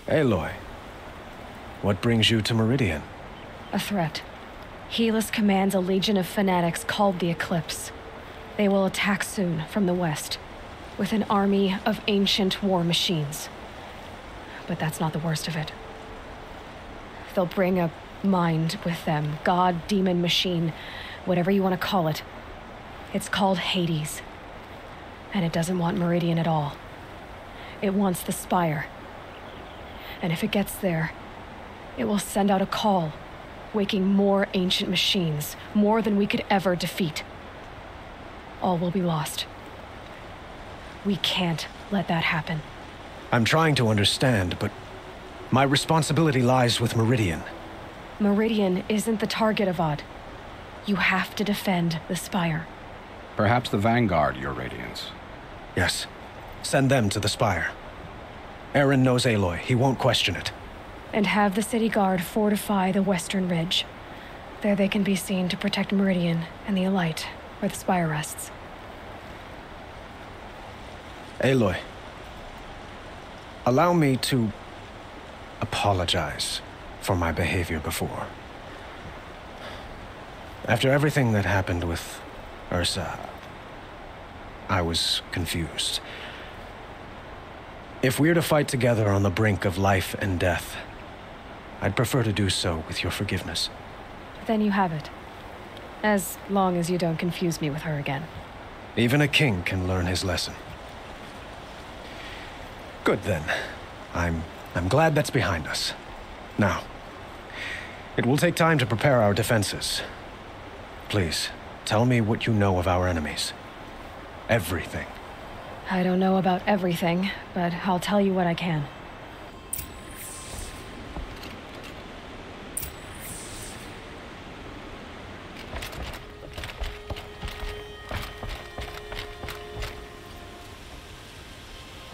Aloy, what brings you to Meridian? A threat. Helis commands a legion of fanatics called the Eclipse. They will attack soon from the west, with an army of ancient war machines. But that's not the worst of it. They'll bring a mind with them, god, demon, machine, whatever you want to call it. It's called Hades. And it doesn't want Meridian at all. It wants the Spire. And if it gets there, it will send out a call, waking more ancient machines, more than we could ever defeat. All will be lost. We can't let that happen. I'm trying to understand, but my responsibility lies with Meridian. Meridian isn't the target, Avad. You have to defend the Spire. Perhaps the Vanguard, Your Radiance. Yes. Send them to the spire. Aaron knows Aloy. He won't question it. And have the city guard fortify the western ridge. There they can be seen to protect Meridian and the Elite, where the spire rests. Aloy, allow me to apologize for my behavior before. After everything that happened with Ursa, I was confused. If we're to fight together on the brink of life and death, I'd prefer to do so with your forgiveness. Then you have it. As long as you don't confuse me with her again. Even a king can learn his lesson. Good then. I'm glad that's behind us. Now, it will take time to prepare our defenses. Please, tell me what you know of our enemies. Everything. I don't know about everything, but I'll tell you what I can.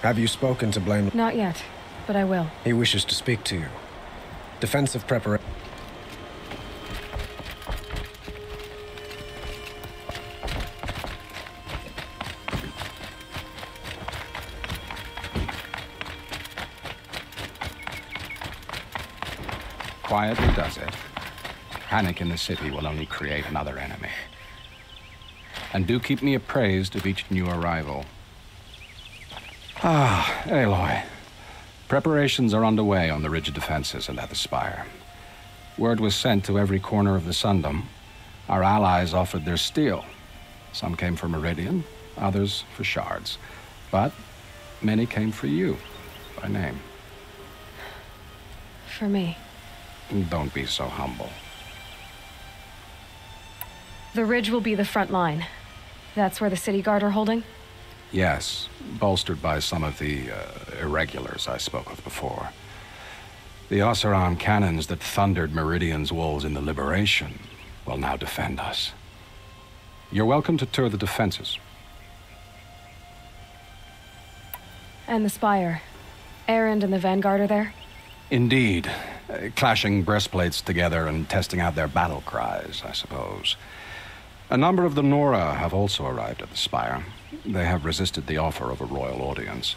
Have you spoken to Blame? Not yet, but I will. He wishes to speak to you. Defensive preparation. Quietly does it. Panic in the city will only create another enemy. And do keep me appraised of each new arrival. Ah, Aloy. Preparations are underway on the ridge defenses and at the spire. Word was sent to every corner of the Sundom. Our allies offered their steel. Some came for Meridian, others for shards. But many came for you, by name. For me. Don't be so humble. The ridge will be the front line. That's where the city guard are holding? Yes, bolstered by some of the irregulars I spoke of before. The Oseram cannons that thundered Meridian's walls in the Liberation will now defend us. You're welcome to tour the defenses. And the spire. Erend and the Vanguard are there? Indeed. Clashing breastplates together and testing out their battle cries, I suppose. A number of the Nora have also arrived at the spire. They have resisted the offer of a royal audience.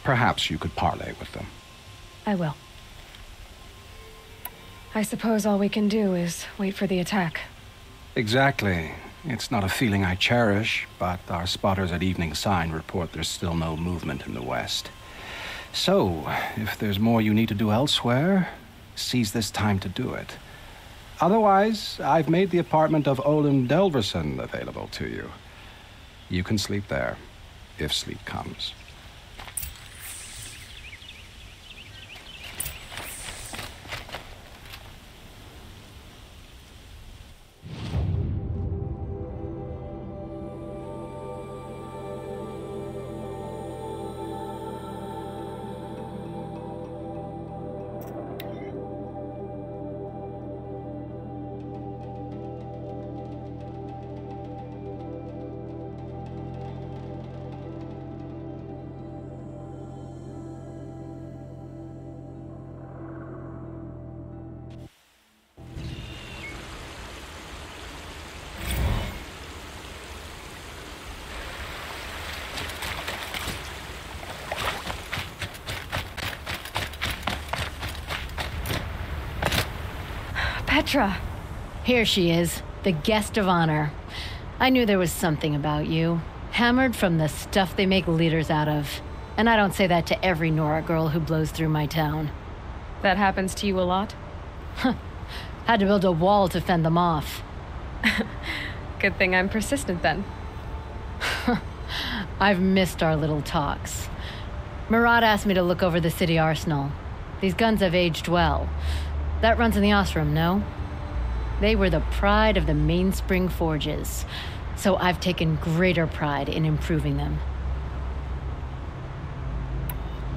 Perhaps you could parley with them. I will. I suppose all we can do is wait for the attack. Exactly. It's not a feeling I cherish, but our spotters at Evening Sign report there's still no movement in the west. So, if there's more you need to do elsewhere, seize this time to do it. Otherwise, I've made the apartment of Olin Delverson available to you. You can sleep there, if sleep comes. Petra! Here she is, the guest of honor. I knew there was something about you. Hammered from the stuff they make leaders out of. And I don't say that to every Nora girl who blows through my town. That happens to you a lot? Had to build a wall to fend them off. Good thing I'm persistent then. I've missed our little talks. Murad asked me to look over the city arsenal. These guns have aged well. That runs in the Osram, no? They were the pride of the Mainspring Forges, so I've taken greater pride in improving them.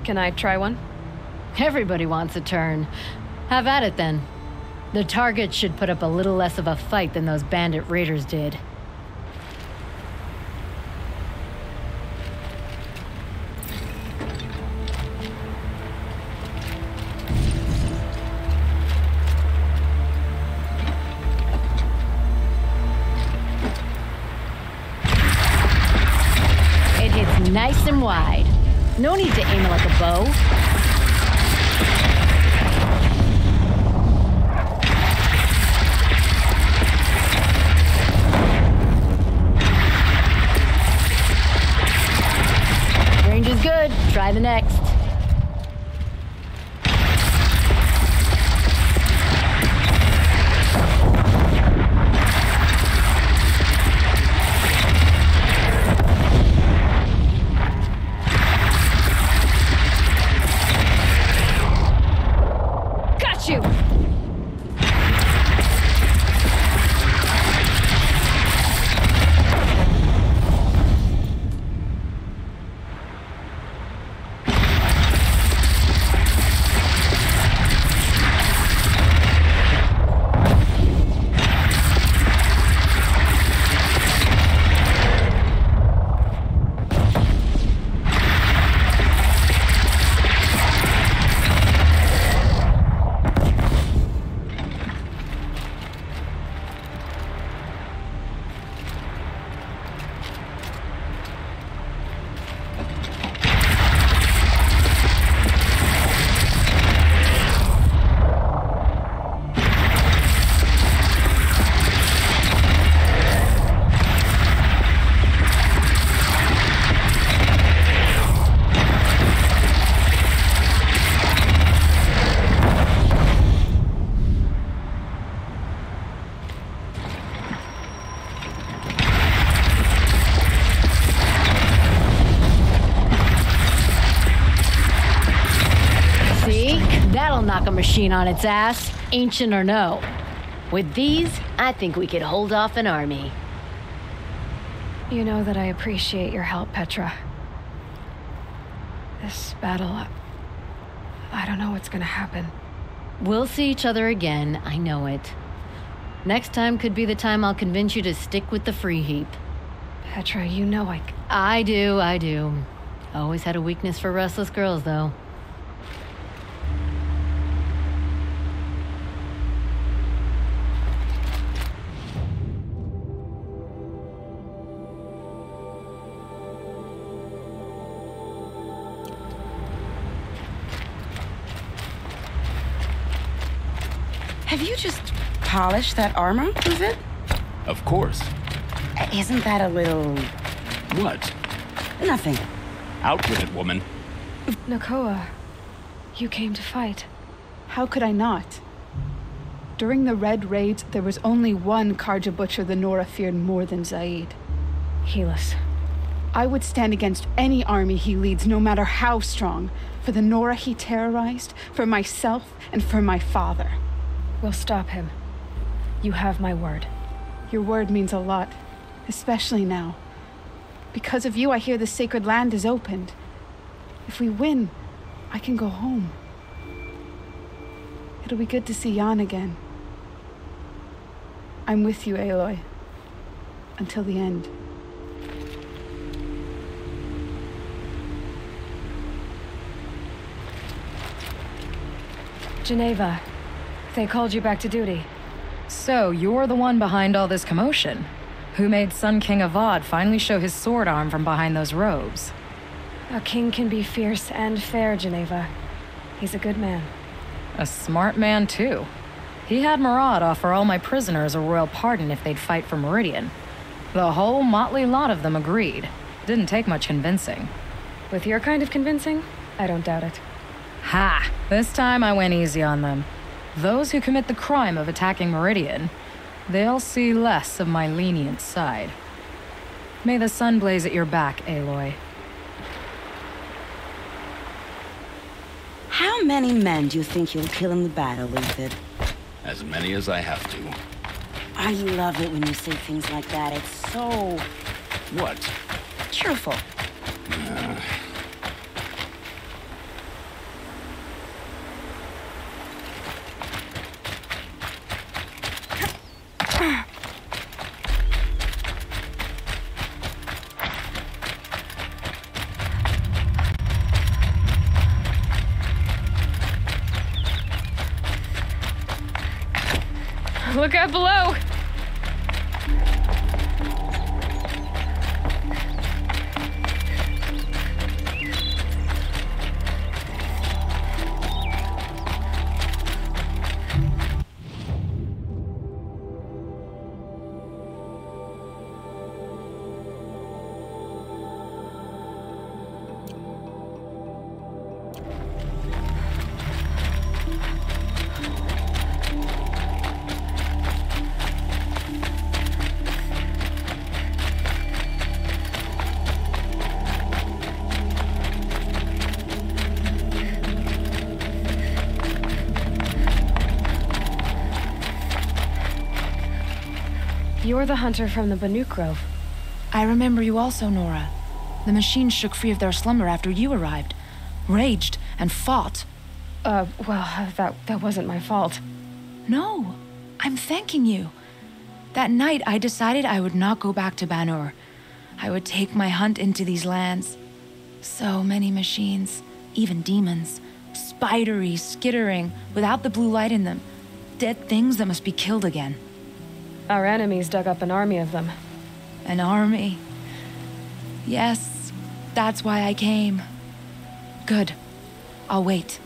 Can I try one? Everybody wants a turn. Have at it then. The target should put up a little less of a fight than those bandit raiders did. No need to aim it like a bow. Range is good. Try the next. Got you! That'll knock a machine on its ass, ancient or no. With these, I think we could hold off an army. You know that I appreciate your help, Petra. This battle, I don't know what's gonna happen. We'll see each other again, I know it. Next time could be the time I'll convince you to stick with the free heap. Petra, you know I do. Always had a weakness for restless girls, though. Have you just polished that armor, is it? Of course. Isn't that a little... What? Nothing. Out with it, woman. Nakoa, you came to fight. How could I not? During the Red Raids, there was only one Karja Butcher the Nora feared more than Zaid. Helis. I would stand against any army he leads, no matter how strong. For the Nora he terrorized, for myself, and for my father. We'll stop him. You have my word. Your word means a lot, especially now. Because of you, I hear the sacred land is opened. If we win, I can go home. It'll be good to see Jan again. I'm with you, Aloy. Until the end. Geneva, they called you back to duty. So, you're the one behind all this commotion? Who made Sun King Avad finally show his sword arm from behind those robes? A king can be fierce and fair, Geneva. He's a good man. A smart man, too. He had Murad offer all my prisoners a royal pardon if they'd fight for Meridian. The whole motley lot of them agreed. Didn't take much convincing. With your kind of convincing, I don't doubt it. Ha! This time I went easy on them. Those who commit the crime of attacking Meridian, they'll see less of my lenient side. May the sun blaze at your back, Aloy. How many men do you think you'll kill in the battle, Ethan? As many as I have to. I love it when you say things like that. It's so... What? cheerful. Look out below! You're the hunter from the Banuk Grove. I remember you also, Nora. The machines shook free of their slumber after you arrived. Raged and fought. Well, that wasn't my fault. No, I'm thanking you. That night, I decided I would not go back to Banur. I would take my hunt into these lands. So many machines, even demons. Spidery, skittering, without the blue light in them. Dead things that must be killed again. Our enemies dug up an army of them. An army? Yes, that's why I came. Good. I'll wait.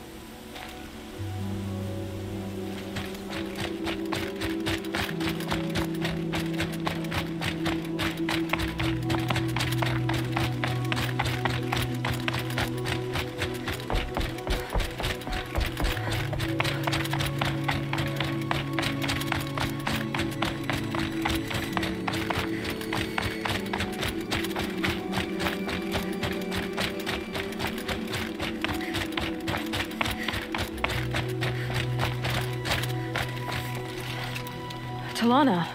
Talana,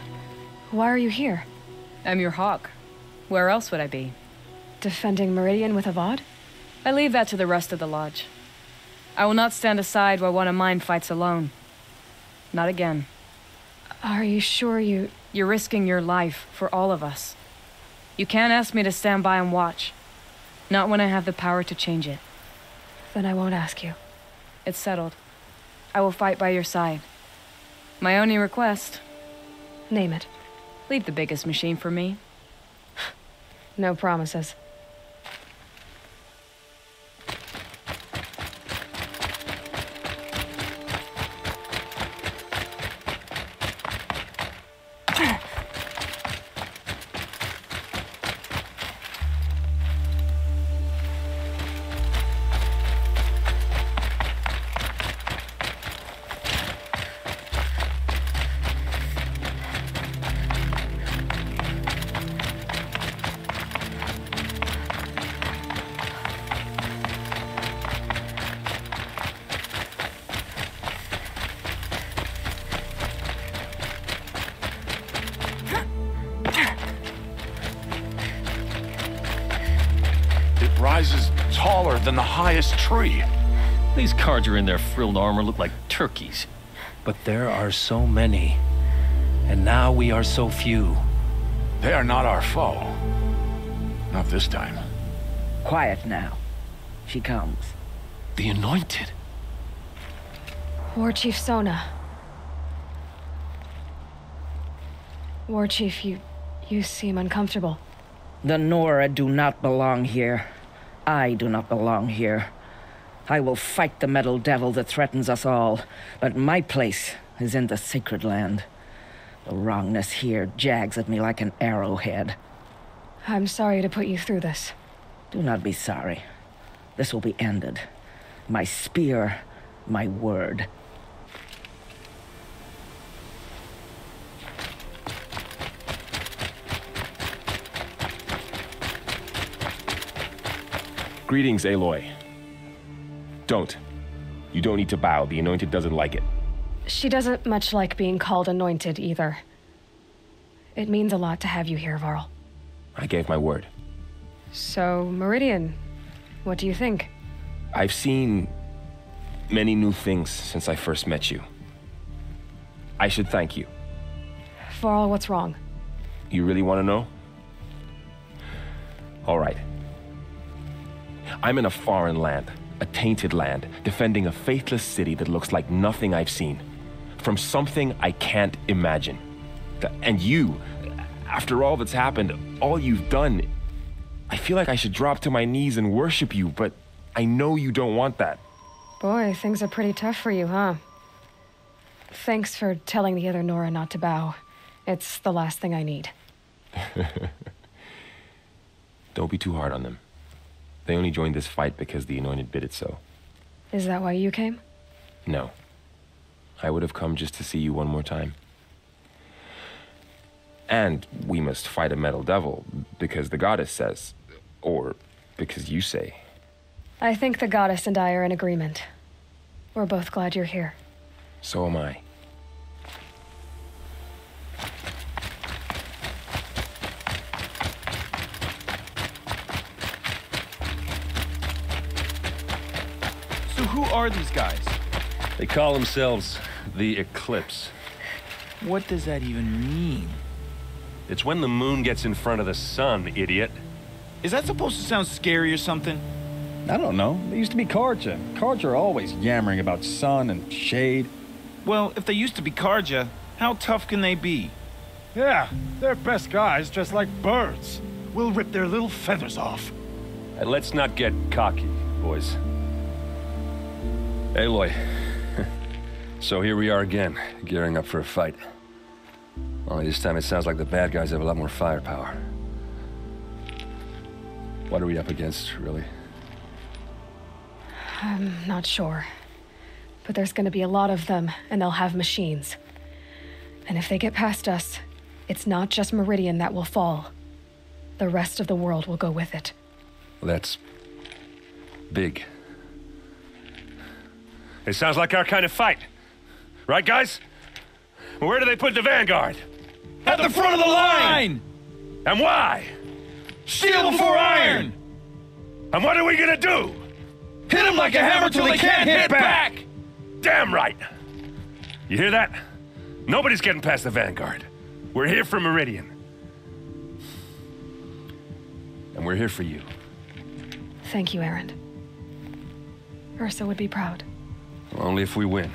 why are you here? I'm your hawk. Where else would I be? Defending Meridian with Avad? I leave that to the rest of the Lodge. I will not stand aside while one of mine fights alone. Not again. Are you sure you... You're risking your life for all of us. You can't ask me to stand by and watch. Not when I have the power to change it. Then I won't ask you. It's settled. I will fight by your side. My only request... Name it. Leave the biggest machine for me. No promises. Rises taller than the highest tree. These Carja in their frilled armor look like turkeys. But there are so many, and now we are so few. They are not our foe. Not this time. Quiet now. She comes. The Anointed. War Chief Sona. War Chief, you seem uncomfortable. The Nora do not belong here. I do not belong here. I will fight the metal devil that threatens us all, but my place is in the sacred land. The wrongness here jags at me like an arrowhead. I'm sorry to put you through this. Do not be sorry. This will be ended. My spear, my word. Greetings, Aloy. Don't. You don't need to bow. The Anointed doesn't like it. She doesn't much like being called Anointed, either. It means a lot to have you here, Varl. I gave my word. So, Meridian, what do you think? I've seen many new things since I first met you. I should thank you. Varl, what's wrong? You really want to know? All right. I'm in a foreign land, a tainted land, defending a faithless city that looks like nothing I've seen. From something I can't imagine. And you, after all that's happened, all you've done, I feel like I should drop to my knees and worship you, but I know you don't want that. Boy, things are pretty tough for you, huh? Thanks for telling the other Nora not to bow. It's the last thing I need. Don't be too hard on them. They only joined this fight because the Anointed bid it so. Is that why you came? No. I would have come just to see you one more time. And we must fight a metal devil, because the goddess says. Or because you say. I think the goddess and I are in agreement. We're both glad you're here. So am I. are these guys? They call themselves the Eclipse. What does that even mean? It's when the moon gets in front of the sun, idiot. Is that supposed to sound scary or something? I don't know. They used to be Karja. Karja are always yammering about sun and shade. Well, if they used to be Karja, how tough can they be? Yeah, they're best guys dressed like birds. We'll rip their little feathers off. And let's not get cocky, boys. Aloy. So here we are again, gearing up for a fight. Only this time it sounds like the bad guys have a lot more firepower. What are we up against, really? I'm not sure. But there's gonna be a lot of them, and they'll have machines. And if they get past us, it's not just Meridian that will fall. The rest of the world will go with it. Well, that's big. It sounds like our kind of fight. Right, guys? Where do they put the Vanguard? At the front of the line! And why? Steel before iron! And what are we gonna do? Hit them like a hammer till they can't hit back! Damn right! You hear that? Nobody's getting past the Vanguard. We're here for Meridian. And we're here for you. Thank you, Erend. Ursa would be proud. Only if we win.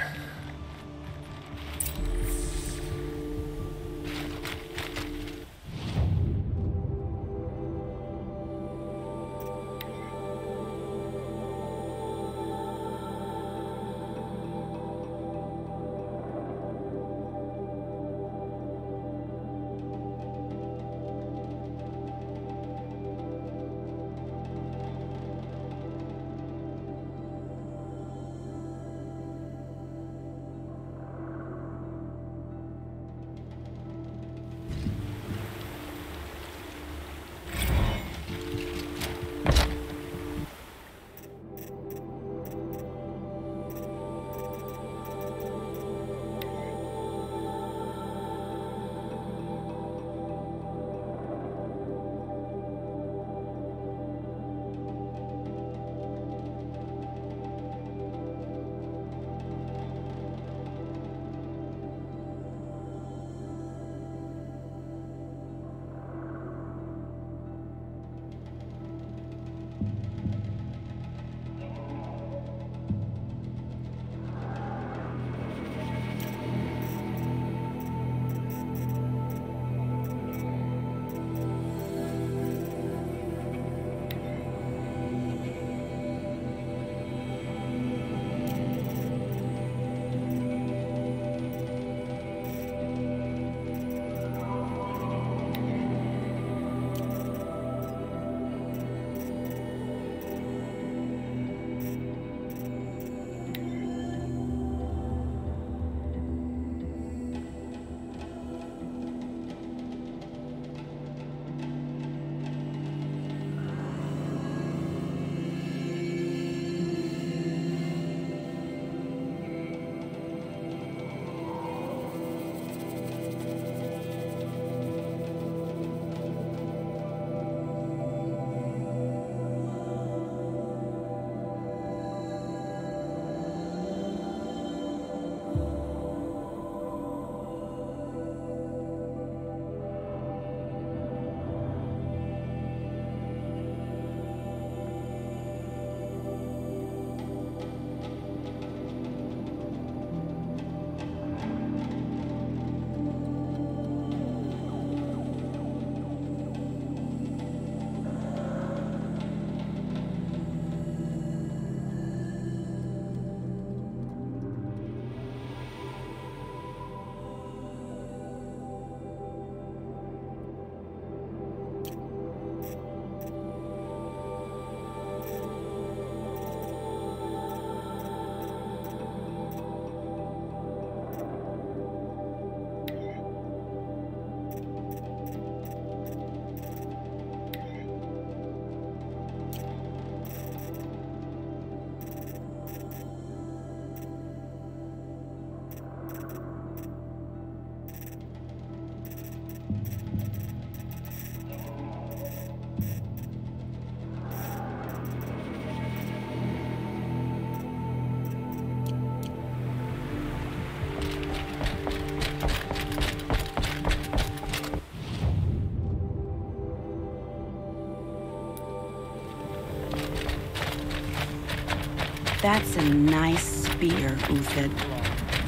That's a nice spear, Uthid.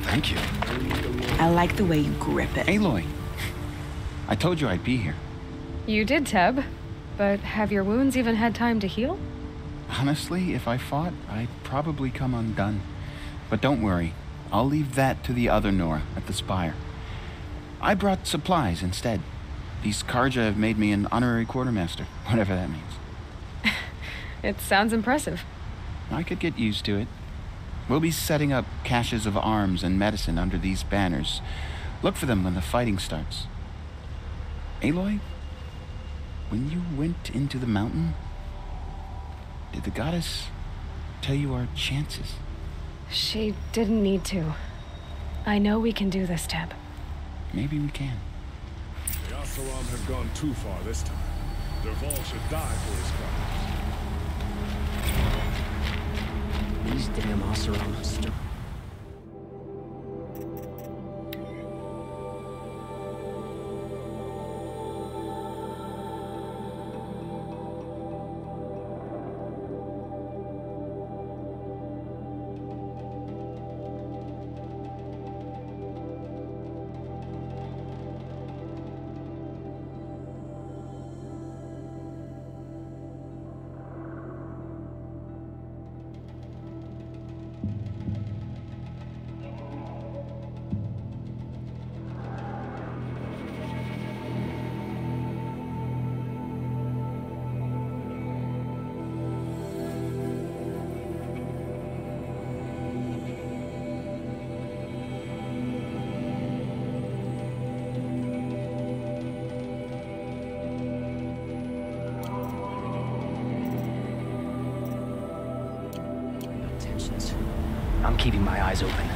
Thank you. I like the way you grip it. Aloy, I told you I'd be here. You did, Teb. But have your wounds even had time to heal? Honestly, if I fought, I'd probably come undone. But don't worry. I'll leave that to the other Nora at the Spire. I brought supplies instead. These Karja have made me an honorary quartermaster, whatever that means. It sounds impressive. I could get used to it. We'll be setting up caches of arms and medicine under these banners. Look for them when the fighting starts. Aloy, when you went into the mountain, did the goddess tell you our chances? She didn't need to. I know we can do this, Teb. Maybe we can. The Oseram have gone too far this time. Dervahl should die for his crimes. These damn Oseram still. I'm keeping my eyes open.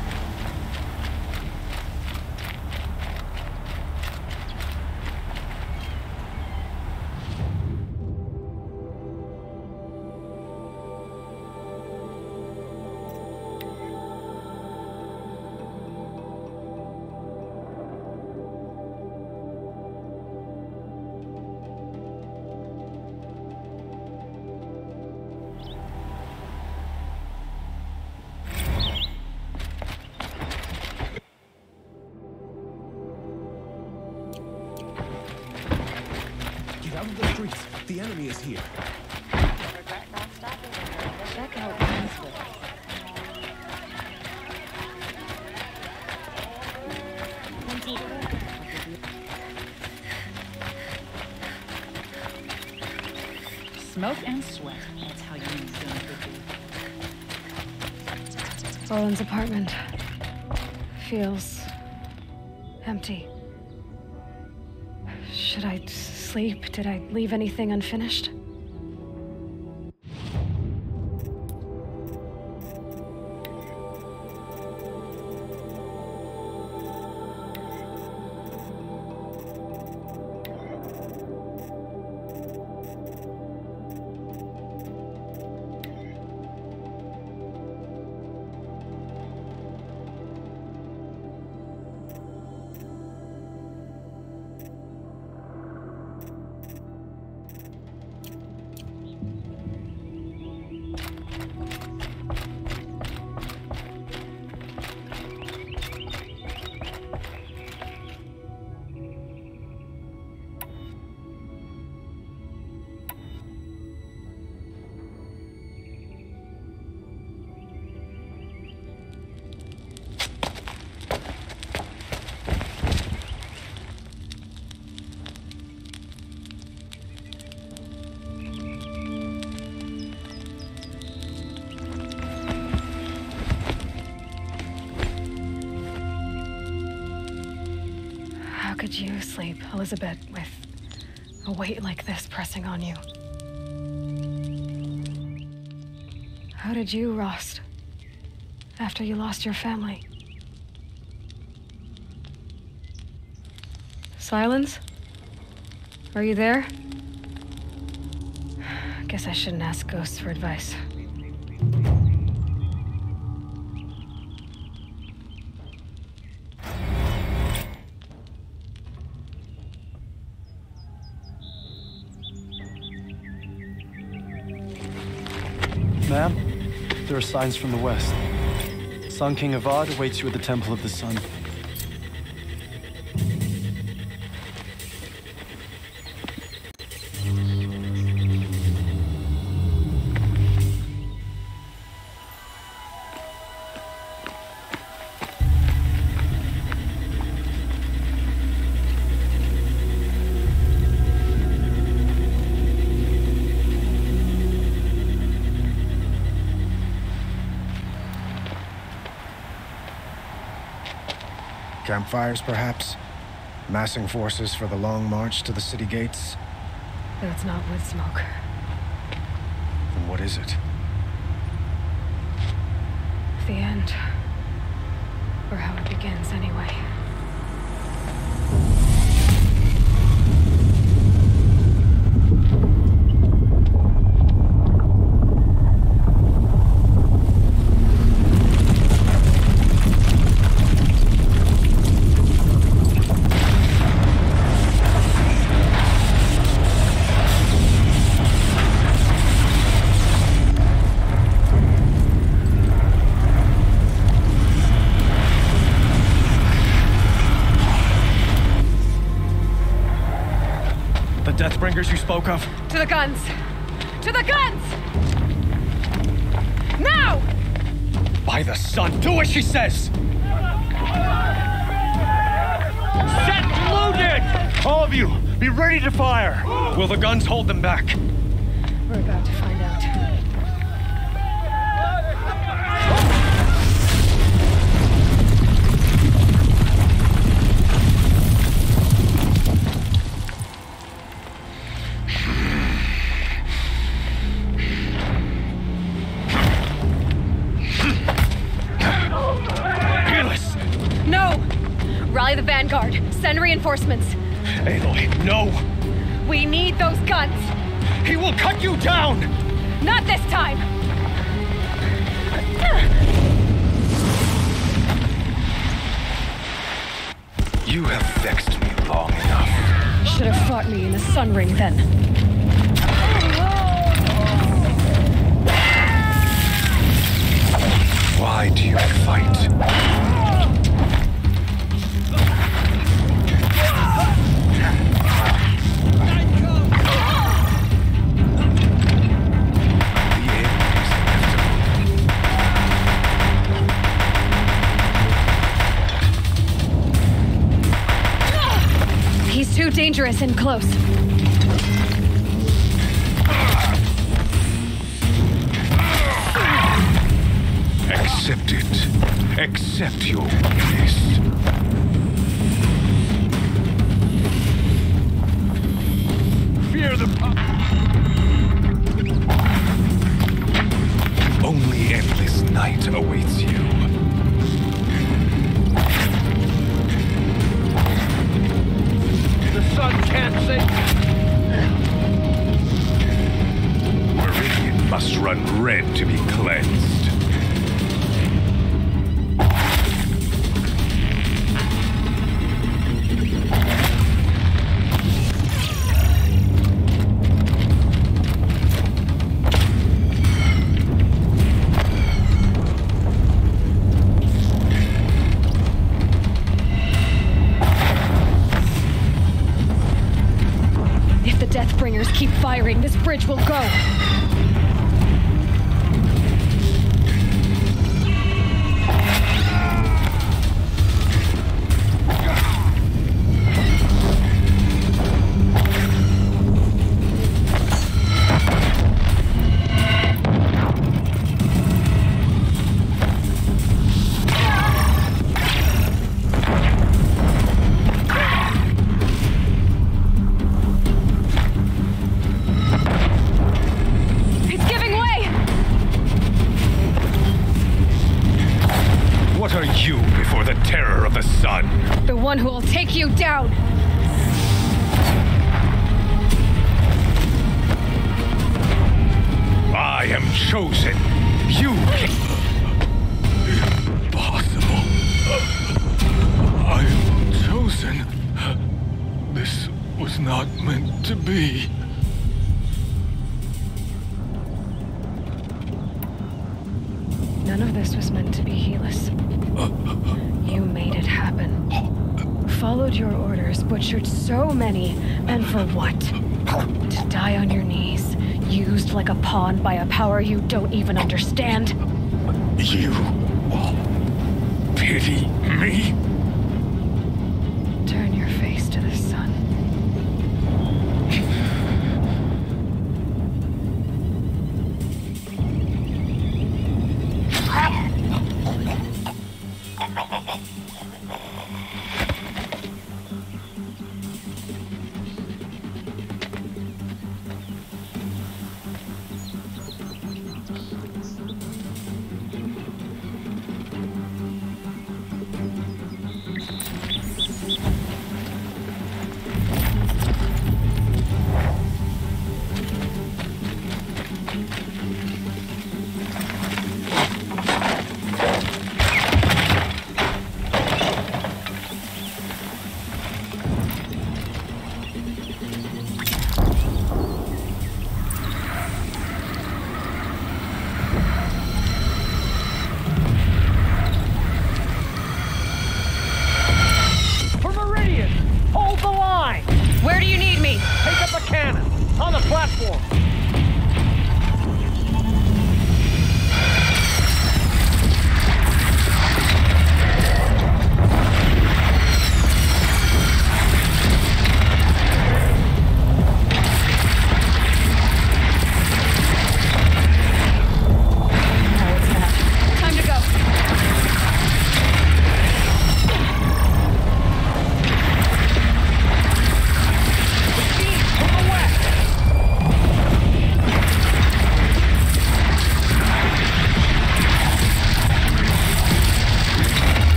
Out of the streets. The enemy is here. Check out Brunswick. Smoke and sweat. That's how you use them. Roland's apartment feels empty. Should I sleep? Did I leave anything unfinished? How could you sleep, Elizabeth, with a weight like this pressing on you? How did you, Rost, after you lost your family? Silence? Are you there? Guess I shouldn't ask ghosts for advice. Ma'am? There are signs from the west. Sun King Avad awaits you at the Temple of the Sun. Campfires, perhaps? Massing forces for the long march to the city gates? That's not wood smoke. Then what is it? The end. Or how it begins, anyway. Deathbringers you spoke of? To the guns! To the guns! Now! By the sun, do what she says! Set loaded! All of you, be ready to fire! Will the guns hold them back? We're about to find out. Rally the vanguard. Send reinforcements. Aloy, no! We need those guns! He will cut you down! Not this time! You have vexed me long enough. Should have fought me in the Sun Ring then. Why do you fight? He's too dangerous and close. Accept it. Accept your weakness. Fear the only endless night awaits you. The sun can't save you. Meridian must run red to be cleansed. Deathbringers keep firing, this bridge will go. The one who will take you down! I am chosen. You impossible. I am chosen. This was not meant to be. followed your orders, butchered so many, and for what? To die on your knees, used like a pawn by a power you don't even understand? You pity me? Turn your face to the sun.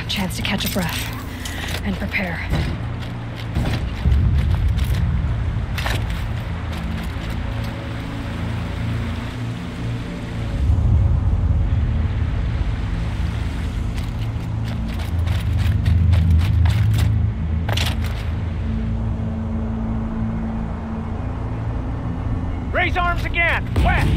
Chance to catch a breath and prepare. Raise arms again! West!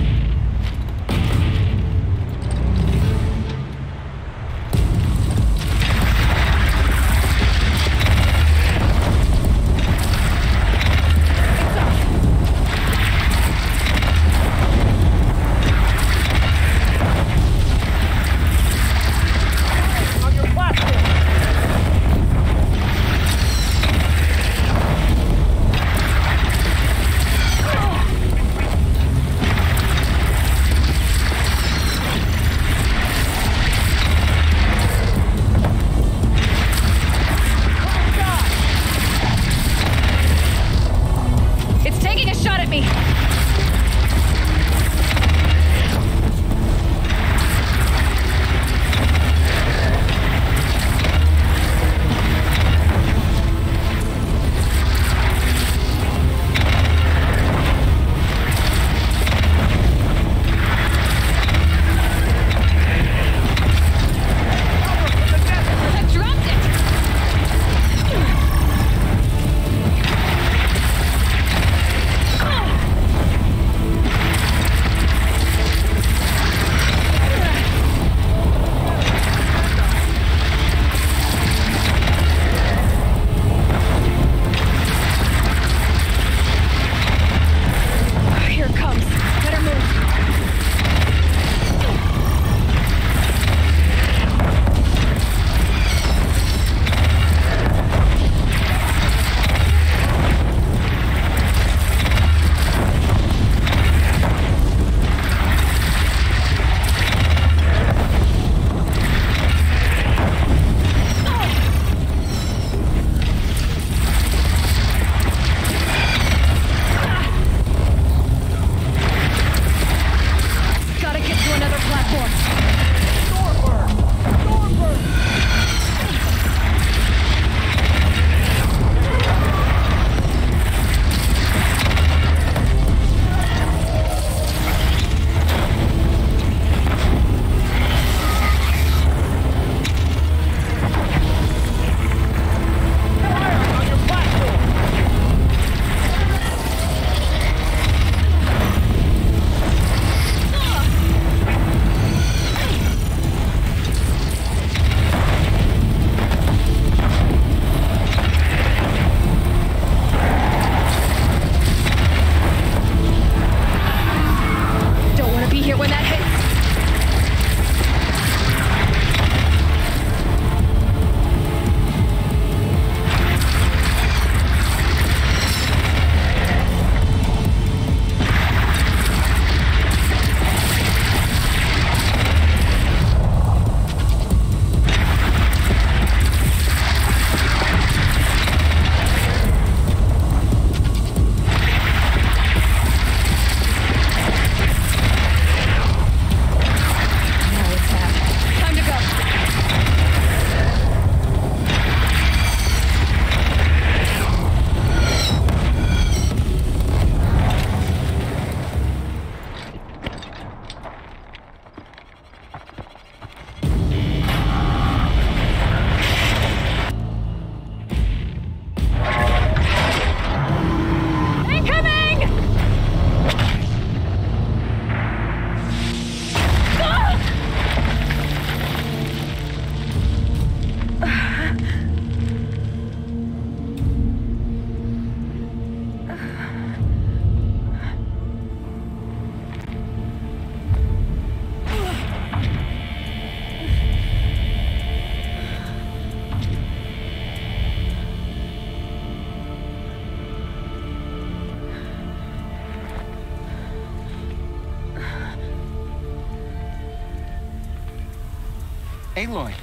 Aloy!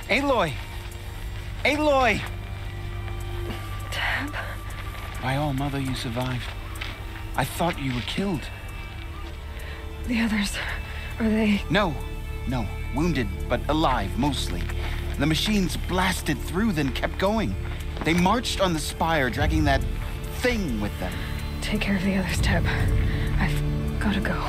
Aloy! Aloy! Tab? By all, Mother, you survived. I thought you were killed. The others, are they... No. Wounded, but alive, mostly. The machines blasted through, then kept going. They marched on the spire, dragging that thing with them. Take care of the others, Tab. I've gotta go.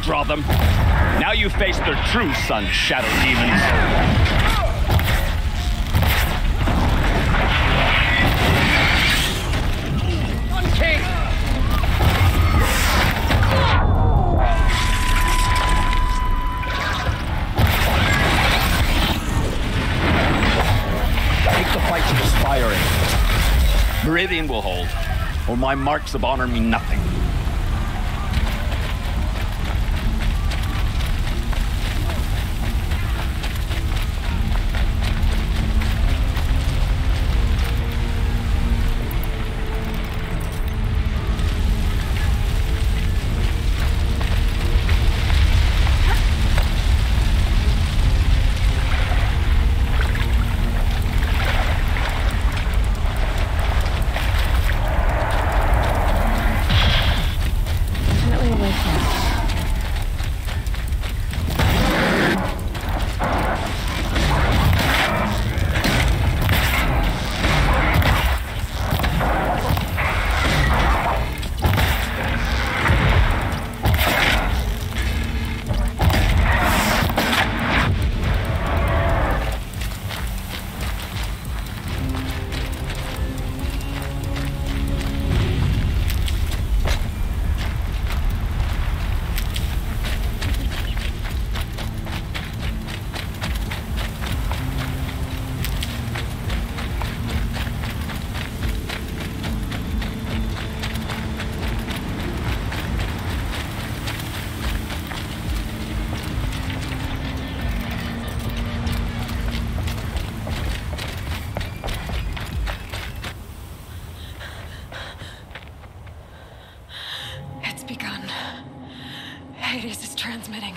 Draw them. Now you face their true sun, shadow demons. King! Take the fight to the spire. Meridian will hold, or my marks of honor mean nothing. Hades is transmitting.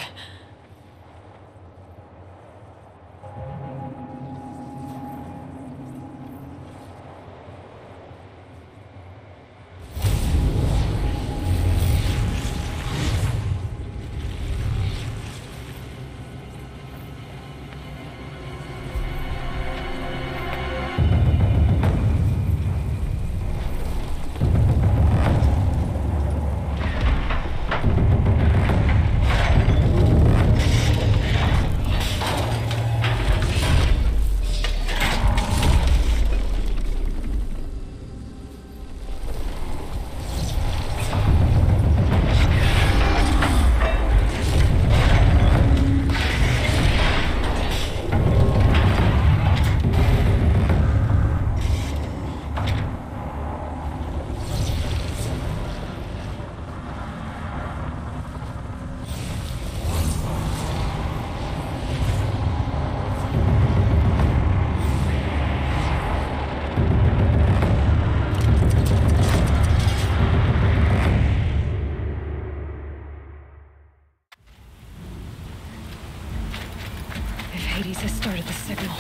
Hades has started the signal.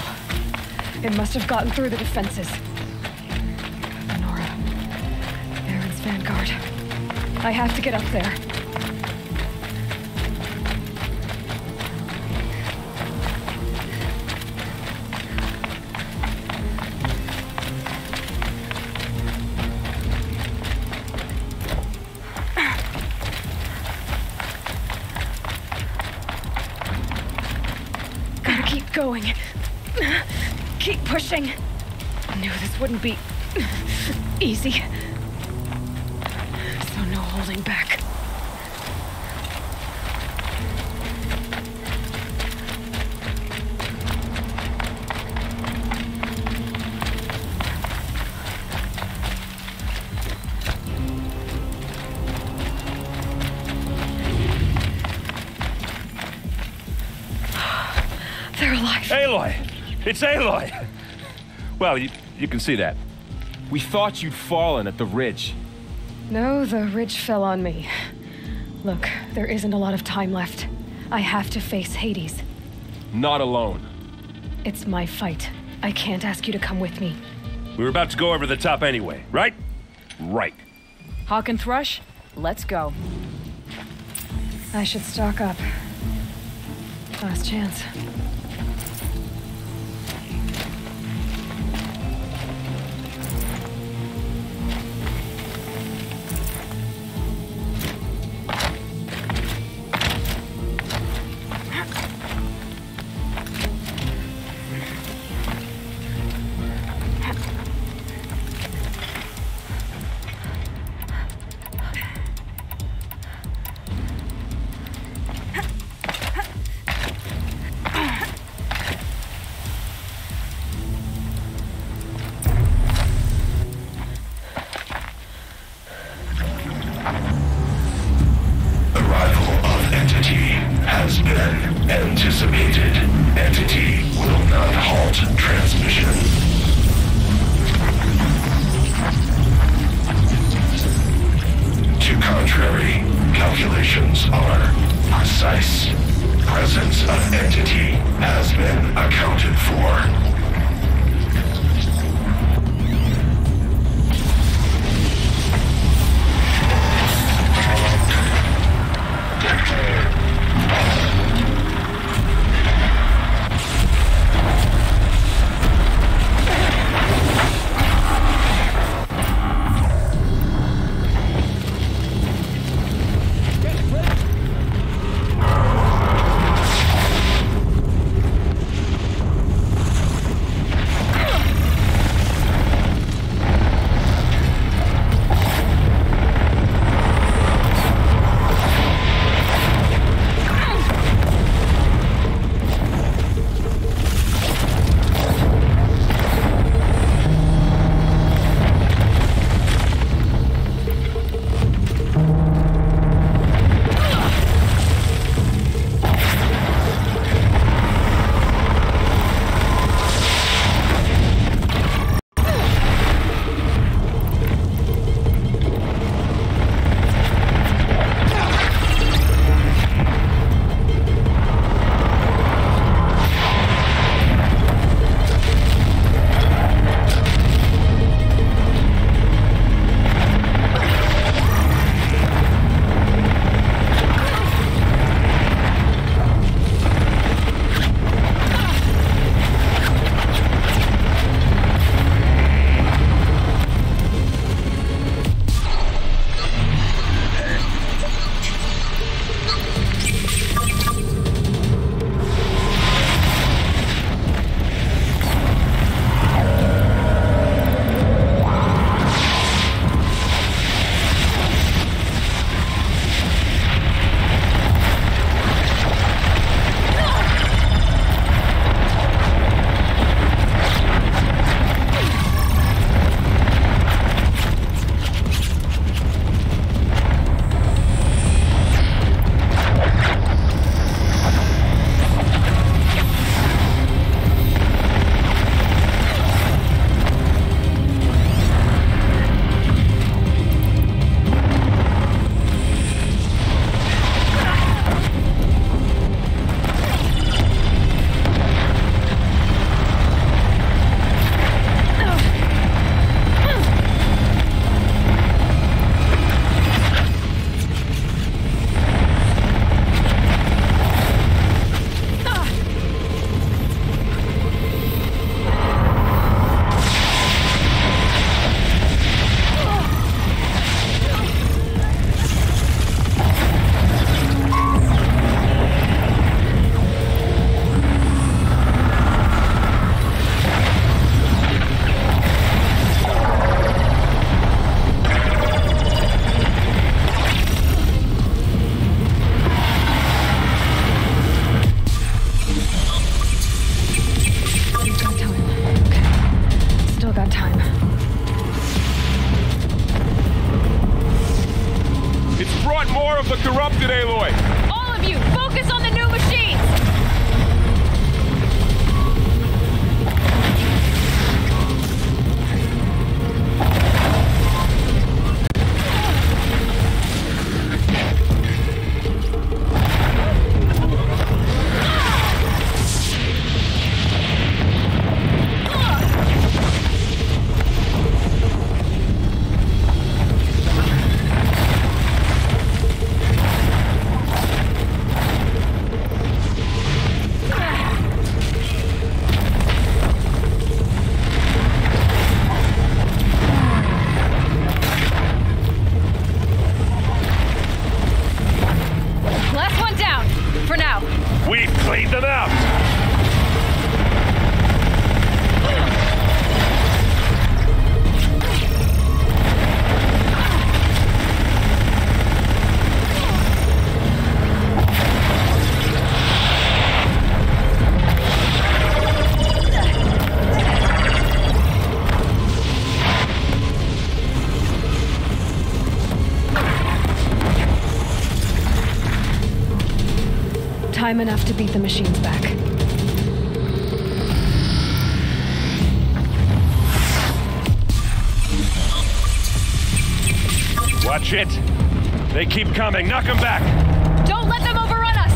It must have gotten through the defenses. Nora, Baron's vanguard. I have to get up there. Going. Keep pushing. I knew this wouldn't be easy. So no holding back. They're alive. Aloy! It's Aloy! Well, you can see that. We thought you'd fallen at the ridge. No, the ridge fell on me. Look, there isn't a lot of time left. I have to face Hades. Not alone. It's my fight. I can't ask you to come with me. We were about to go over the top anyway, right? Right. Hawk and Thrush, let's go. I should stock up. Last chance. Anticipated. Entity will not halt transmission. To contrary, calculations are precise. Presence of entity has been accounted for. Bleed them out! Time enough to beat the machines back. Watch it! They keep coming. Knock them back! Don't let them overrun us!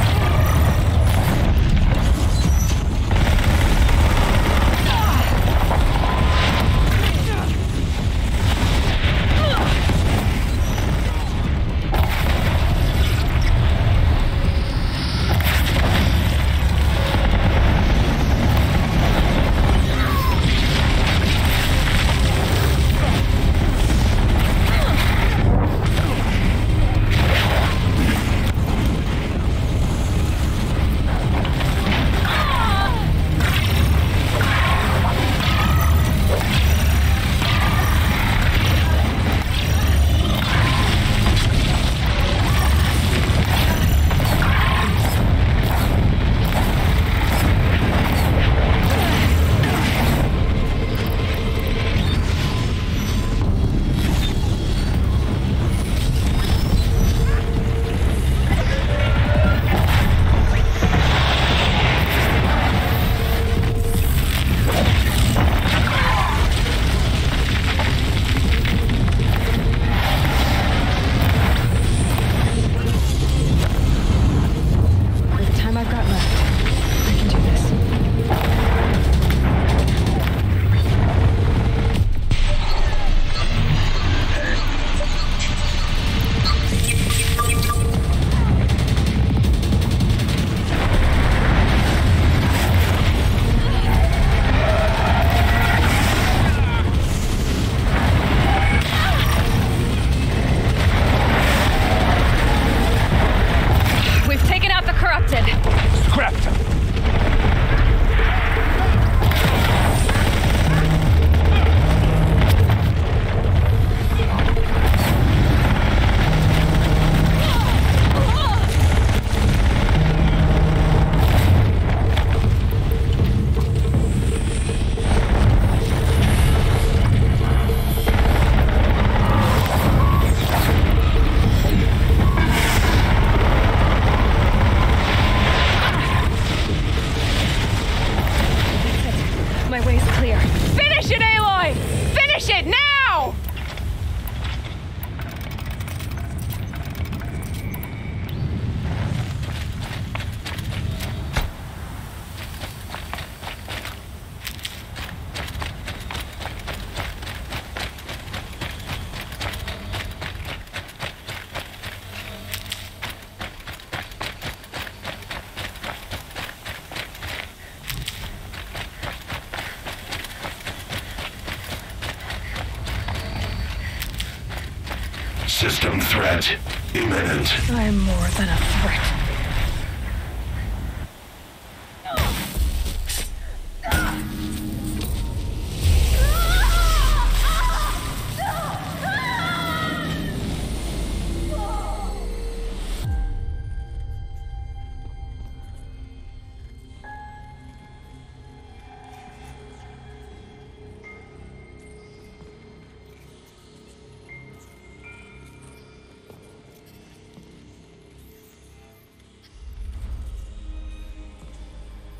System threat imminent. I'm more than a threat.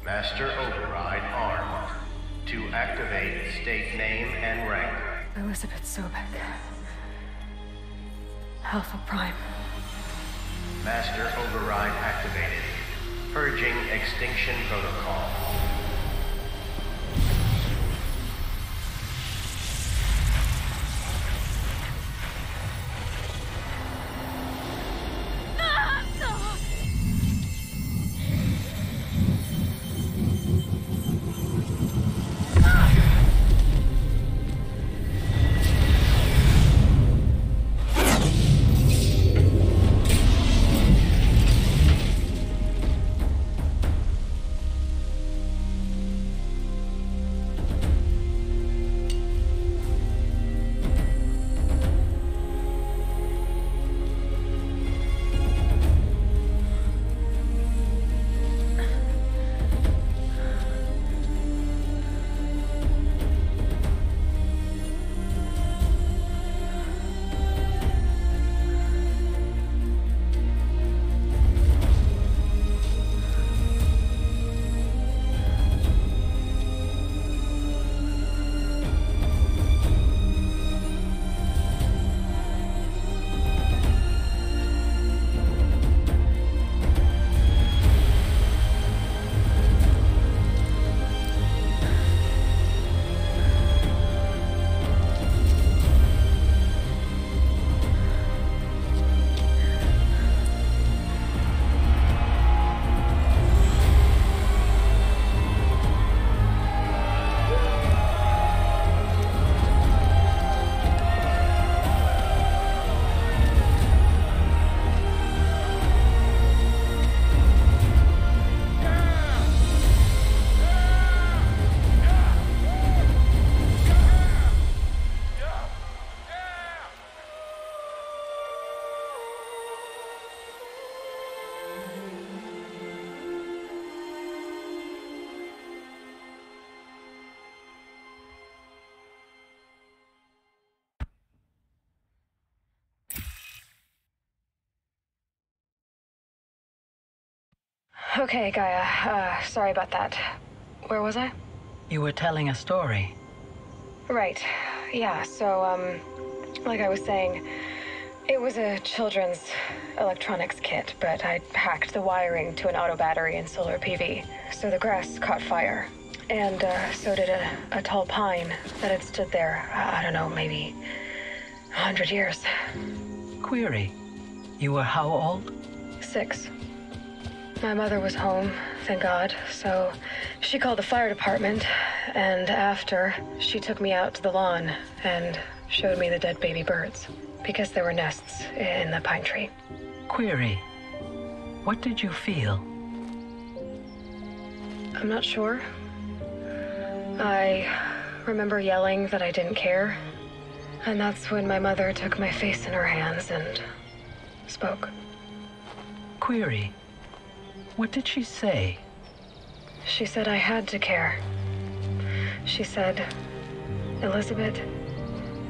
Master Override armed. To activate, state name and rank. Elizabeth Sobek. Alpha Prime. Master Override activated. Purging extinction protocol. Okay, Gaia. Sorry about that. Where was I? You were telling a story. Right. Yeah, so, like I was saying, it was a children's electronics kit, but I hacked the wiring to an auto battery and solar PV. So the grass caught fire. And, so did a tall pine that had stood there, I don't know, maybe 100 years. Query. You were how old? 6. My mother was home, thank God, so she called the fire department, and after, she took me out to the lawn and showed me the dead baby birds, because there were nests in the pine tree. Query. What did you feel? I'm not sure. I remember yelling that I didn't care, and that's when my mother took my face in her hands and spoke. Query. What did she say? She said I had to care. She said, Elizabeth,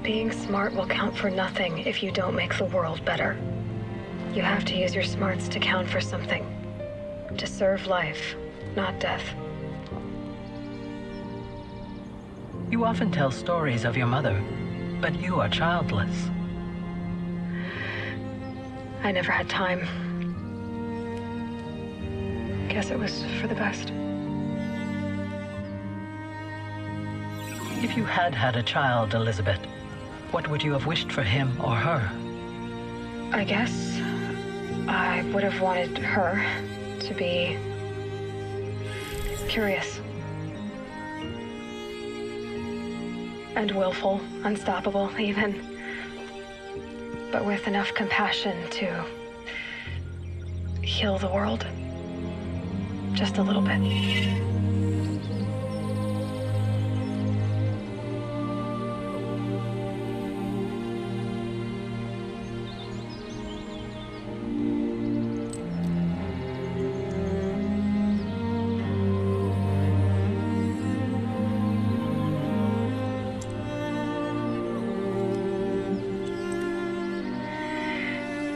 being smart will count for nothing if you don't make the world better. You have to use your smarts to count for something. To serve life, not death. You often tell stories of your mother, but you are childless. I never had time. Guess it was for the best. If you had had a child, Elizabeth, what would you have wished for him or her? I guess I would have wanted her to be curious. And willful, unstoppable even. But with enough compassion to heal the world. Just a little bit.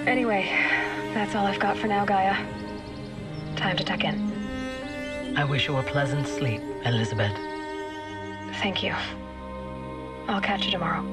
Anyway, that's all I've got for now, Gaia. Time to tuck in. I wish you a pleasant sleep, Elizabeth. Thank you. I'll catch you tomorrow.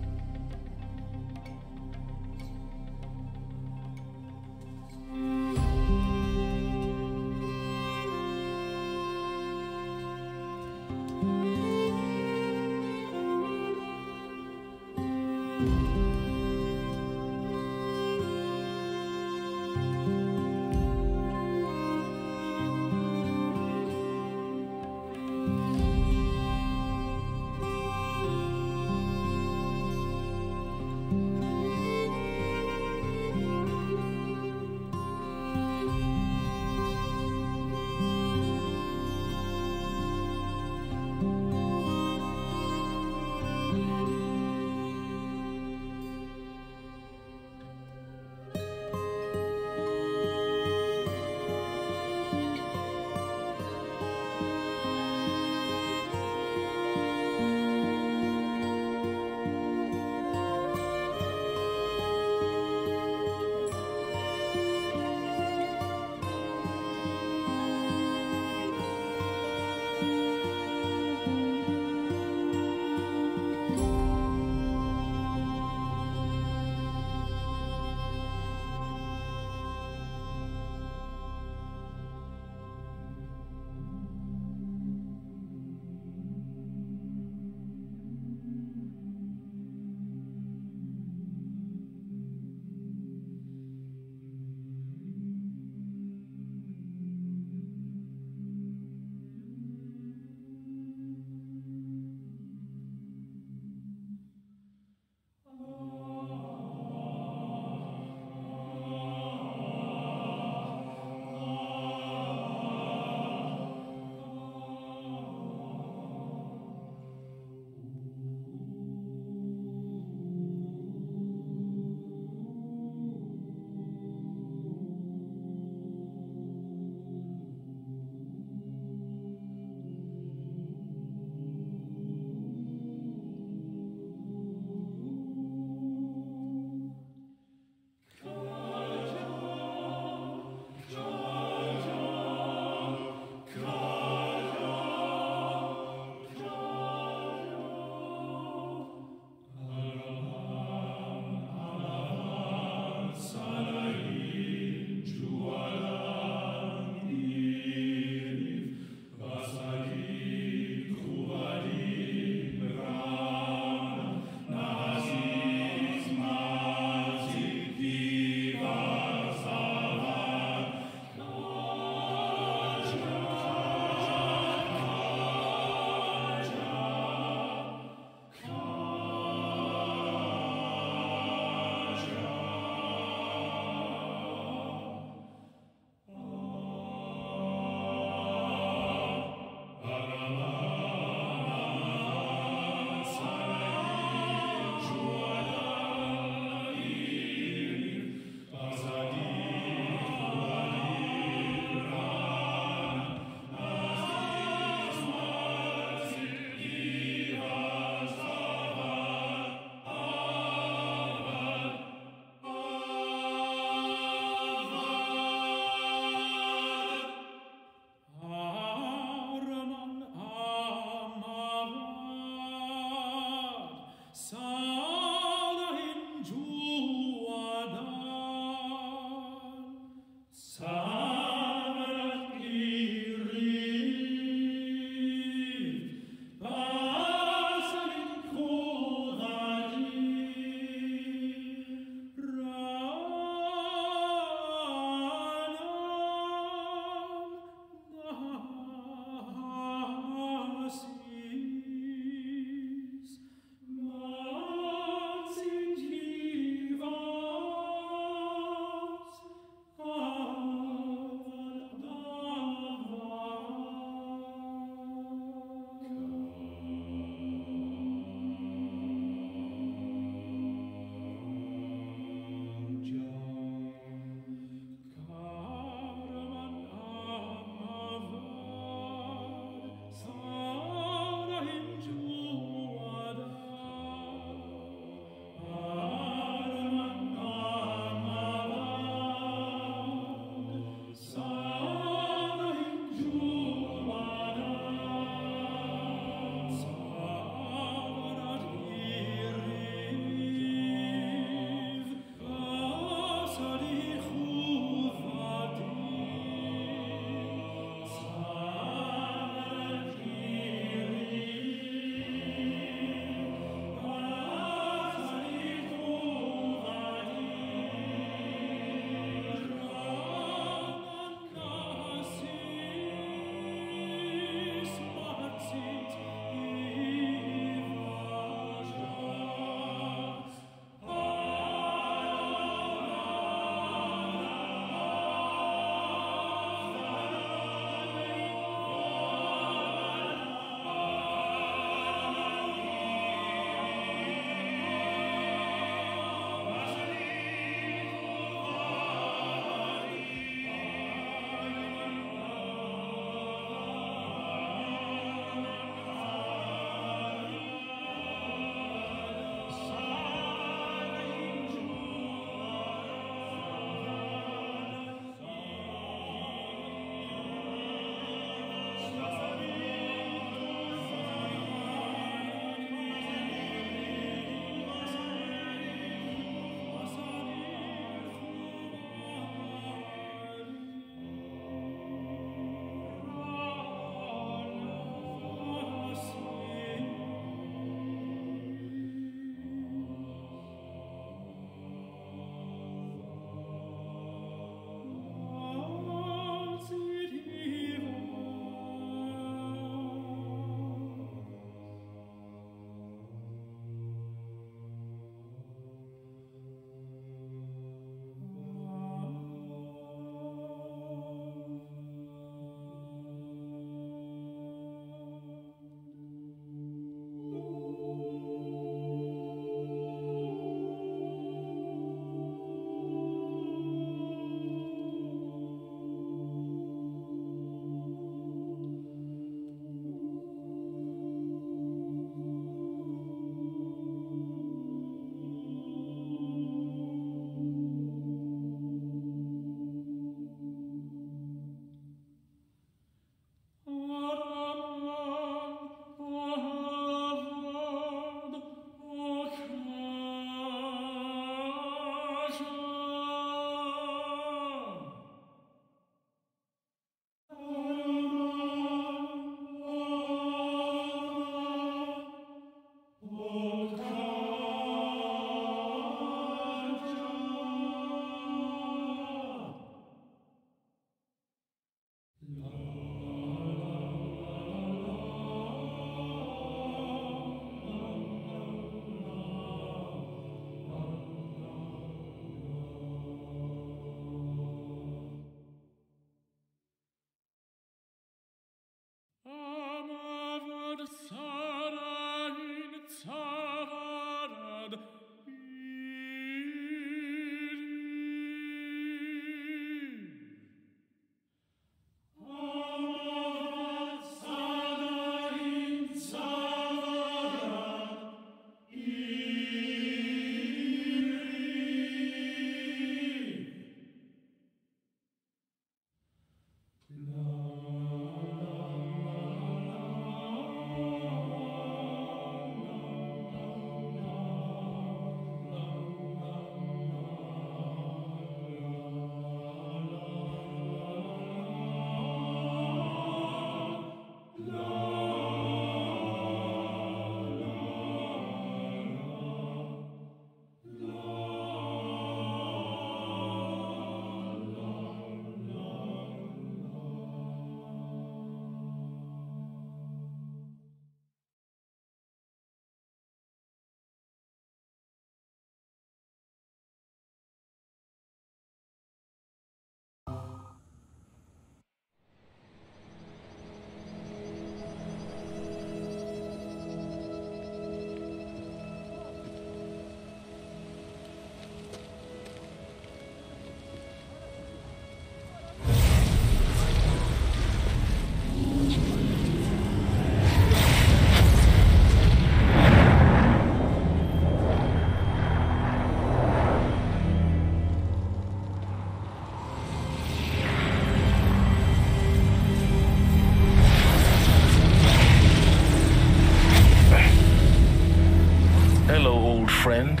friend,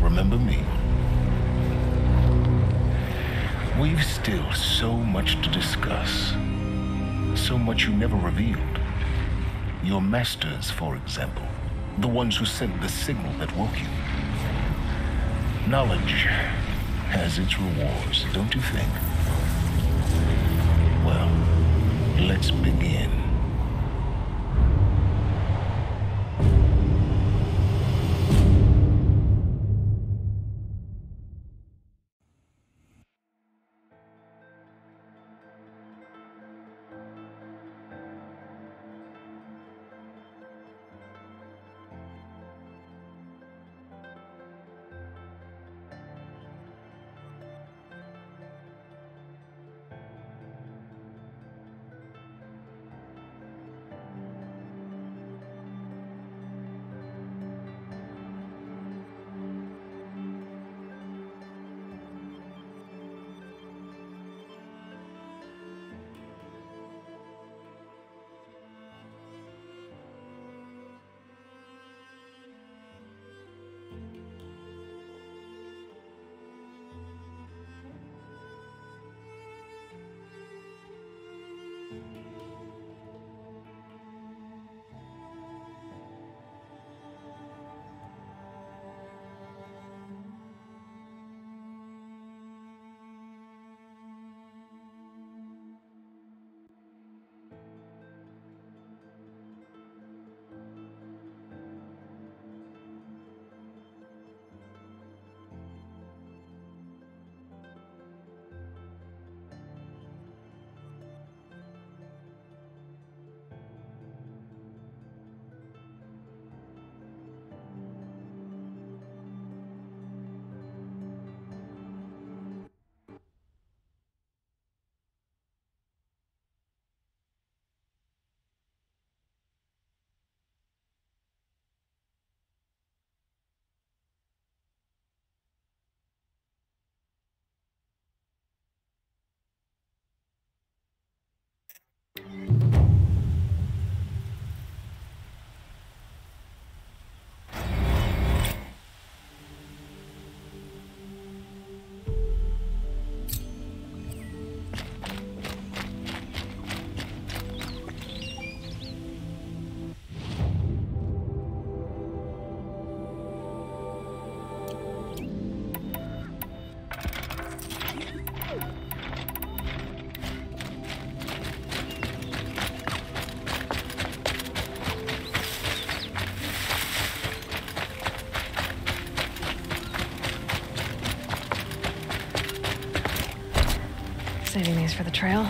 remember me. We've still so much to discuss. So much you never revealed. Your masters, for example. The ones who sent the signal that woke you. Knowledge has its rewards, don't you think? Well, let's begin. Saving these for the trail.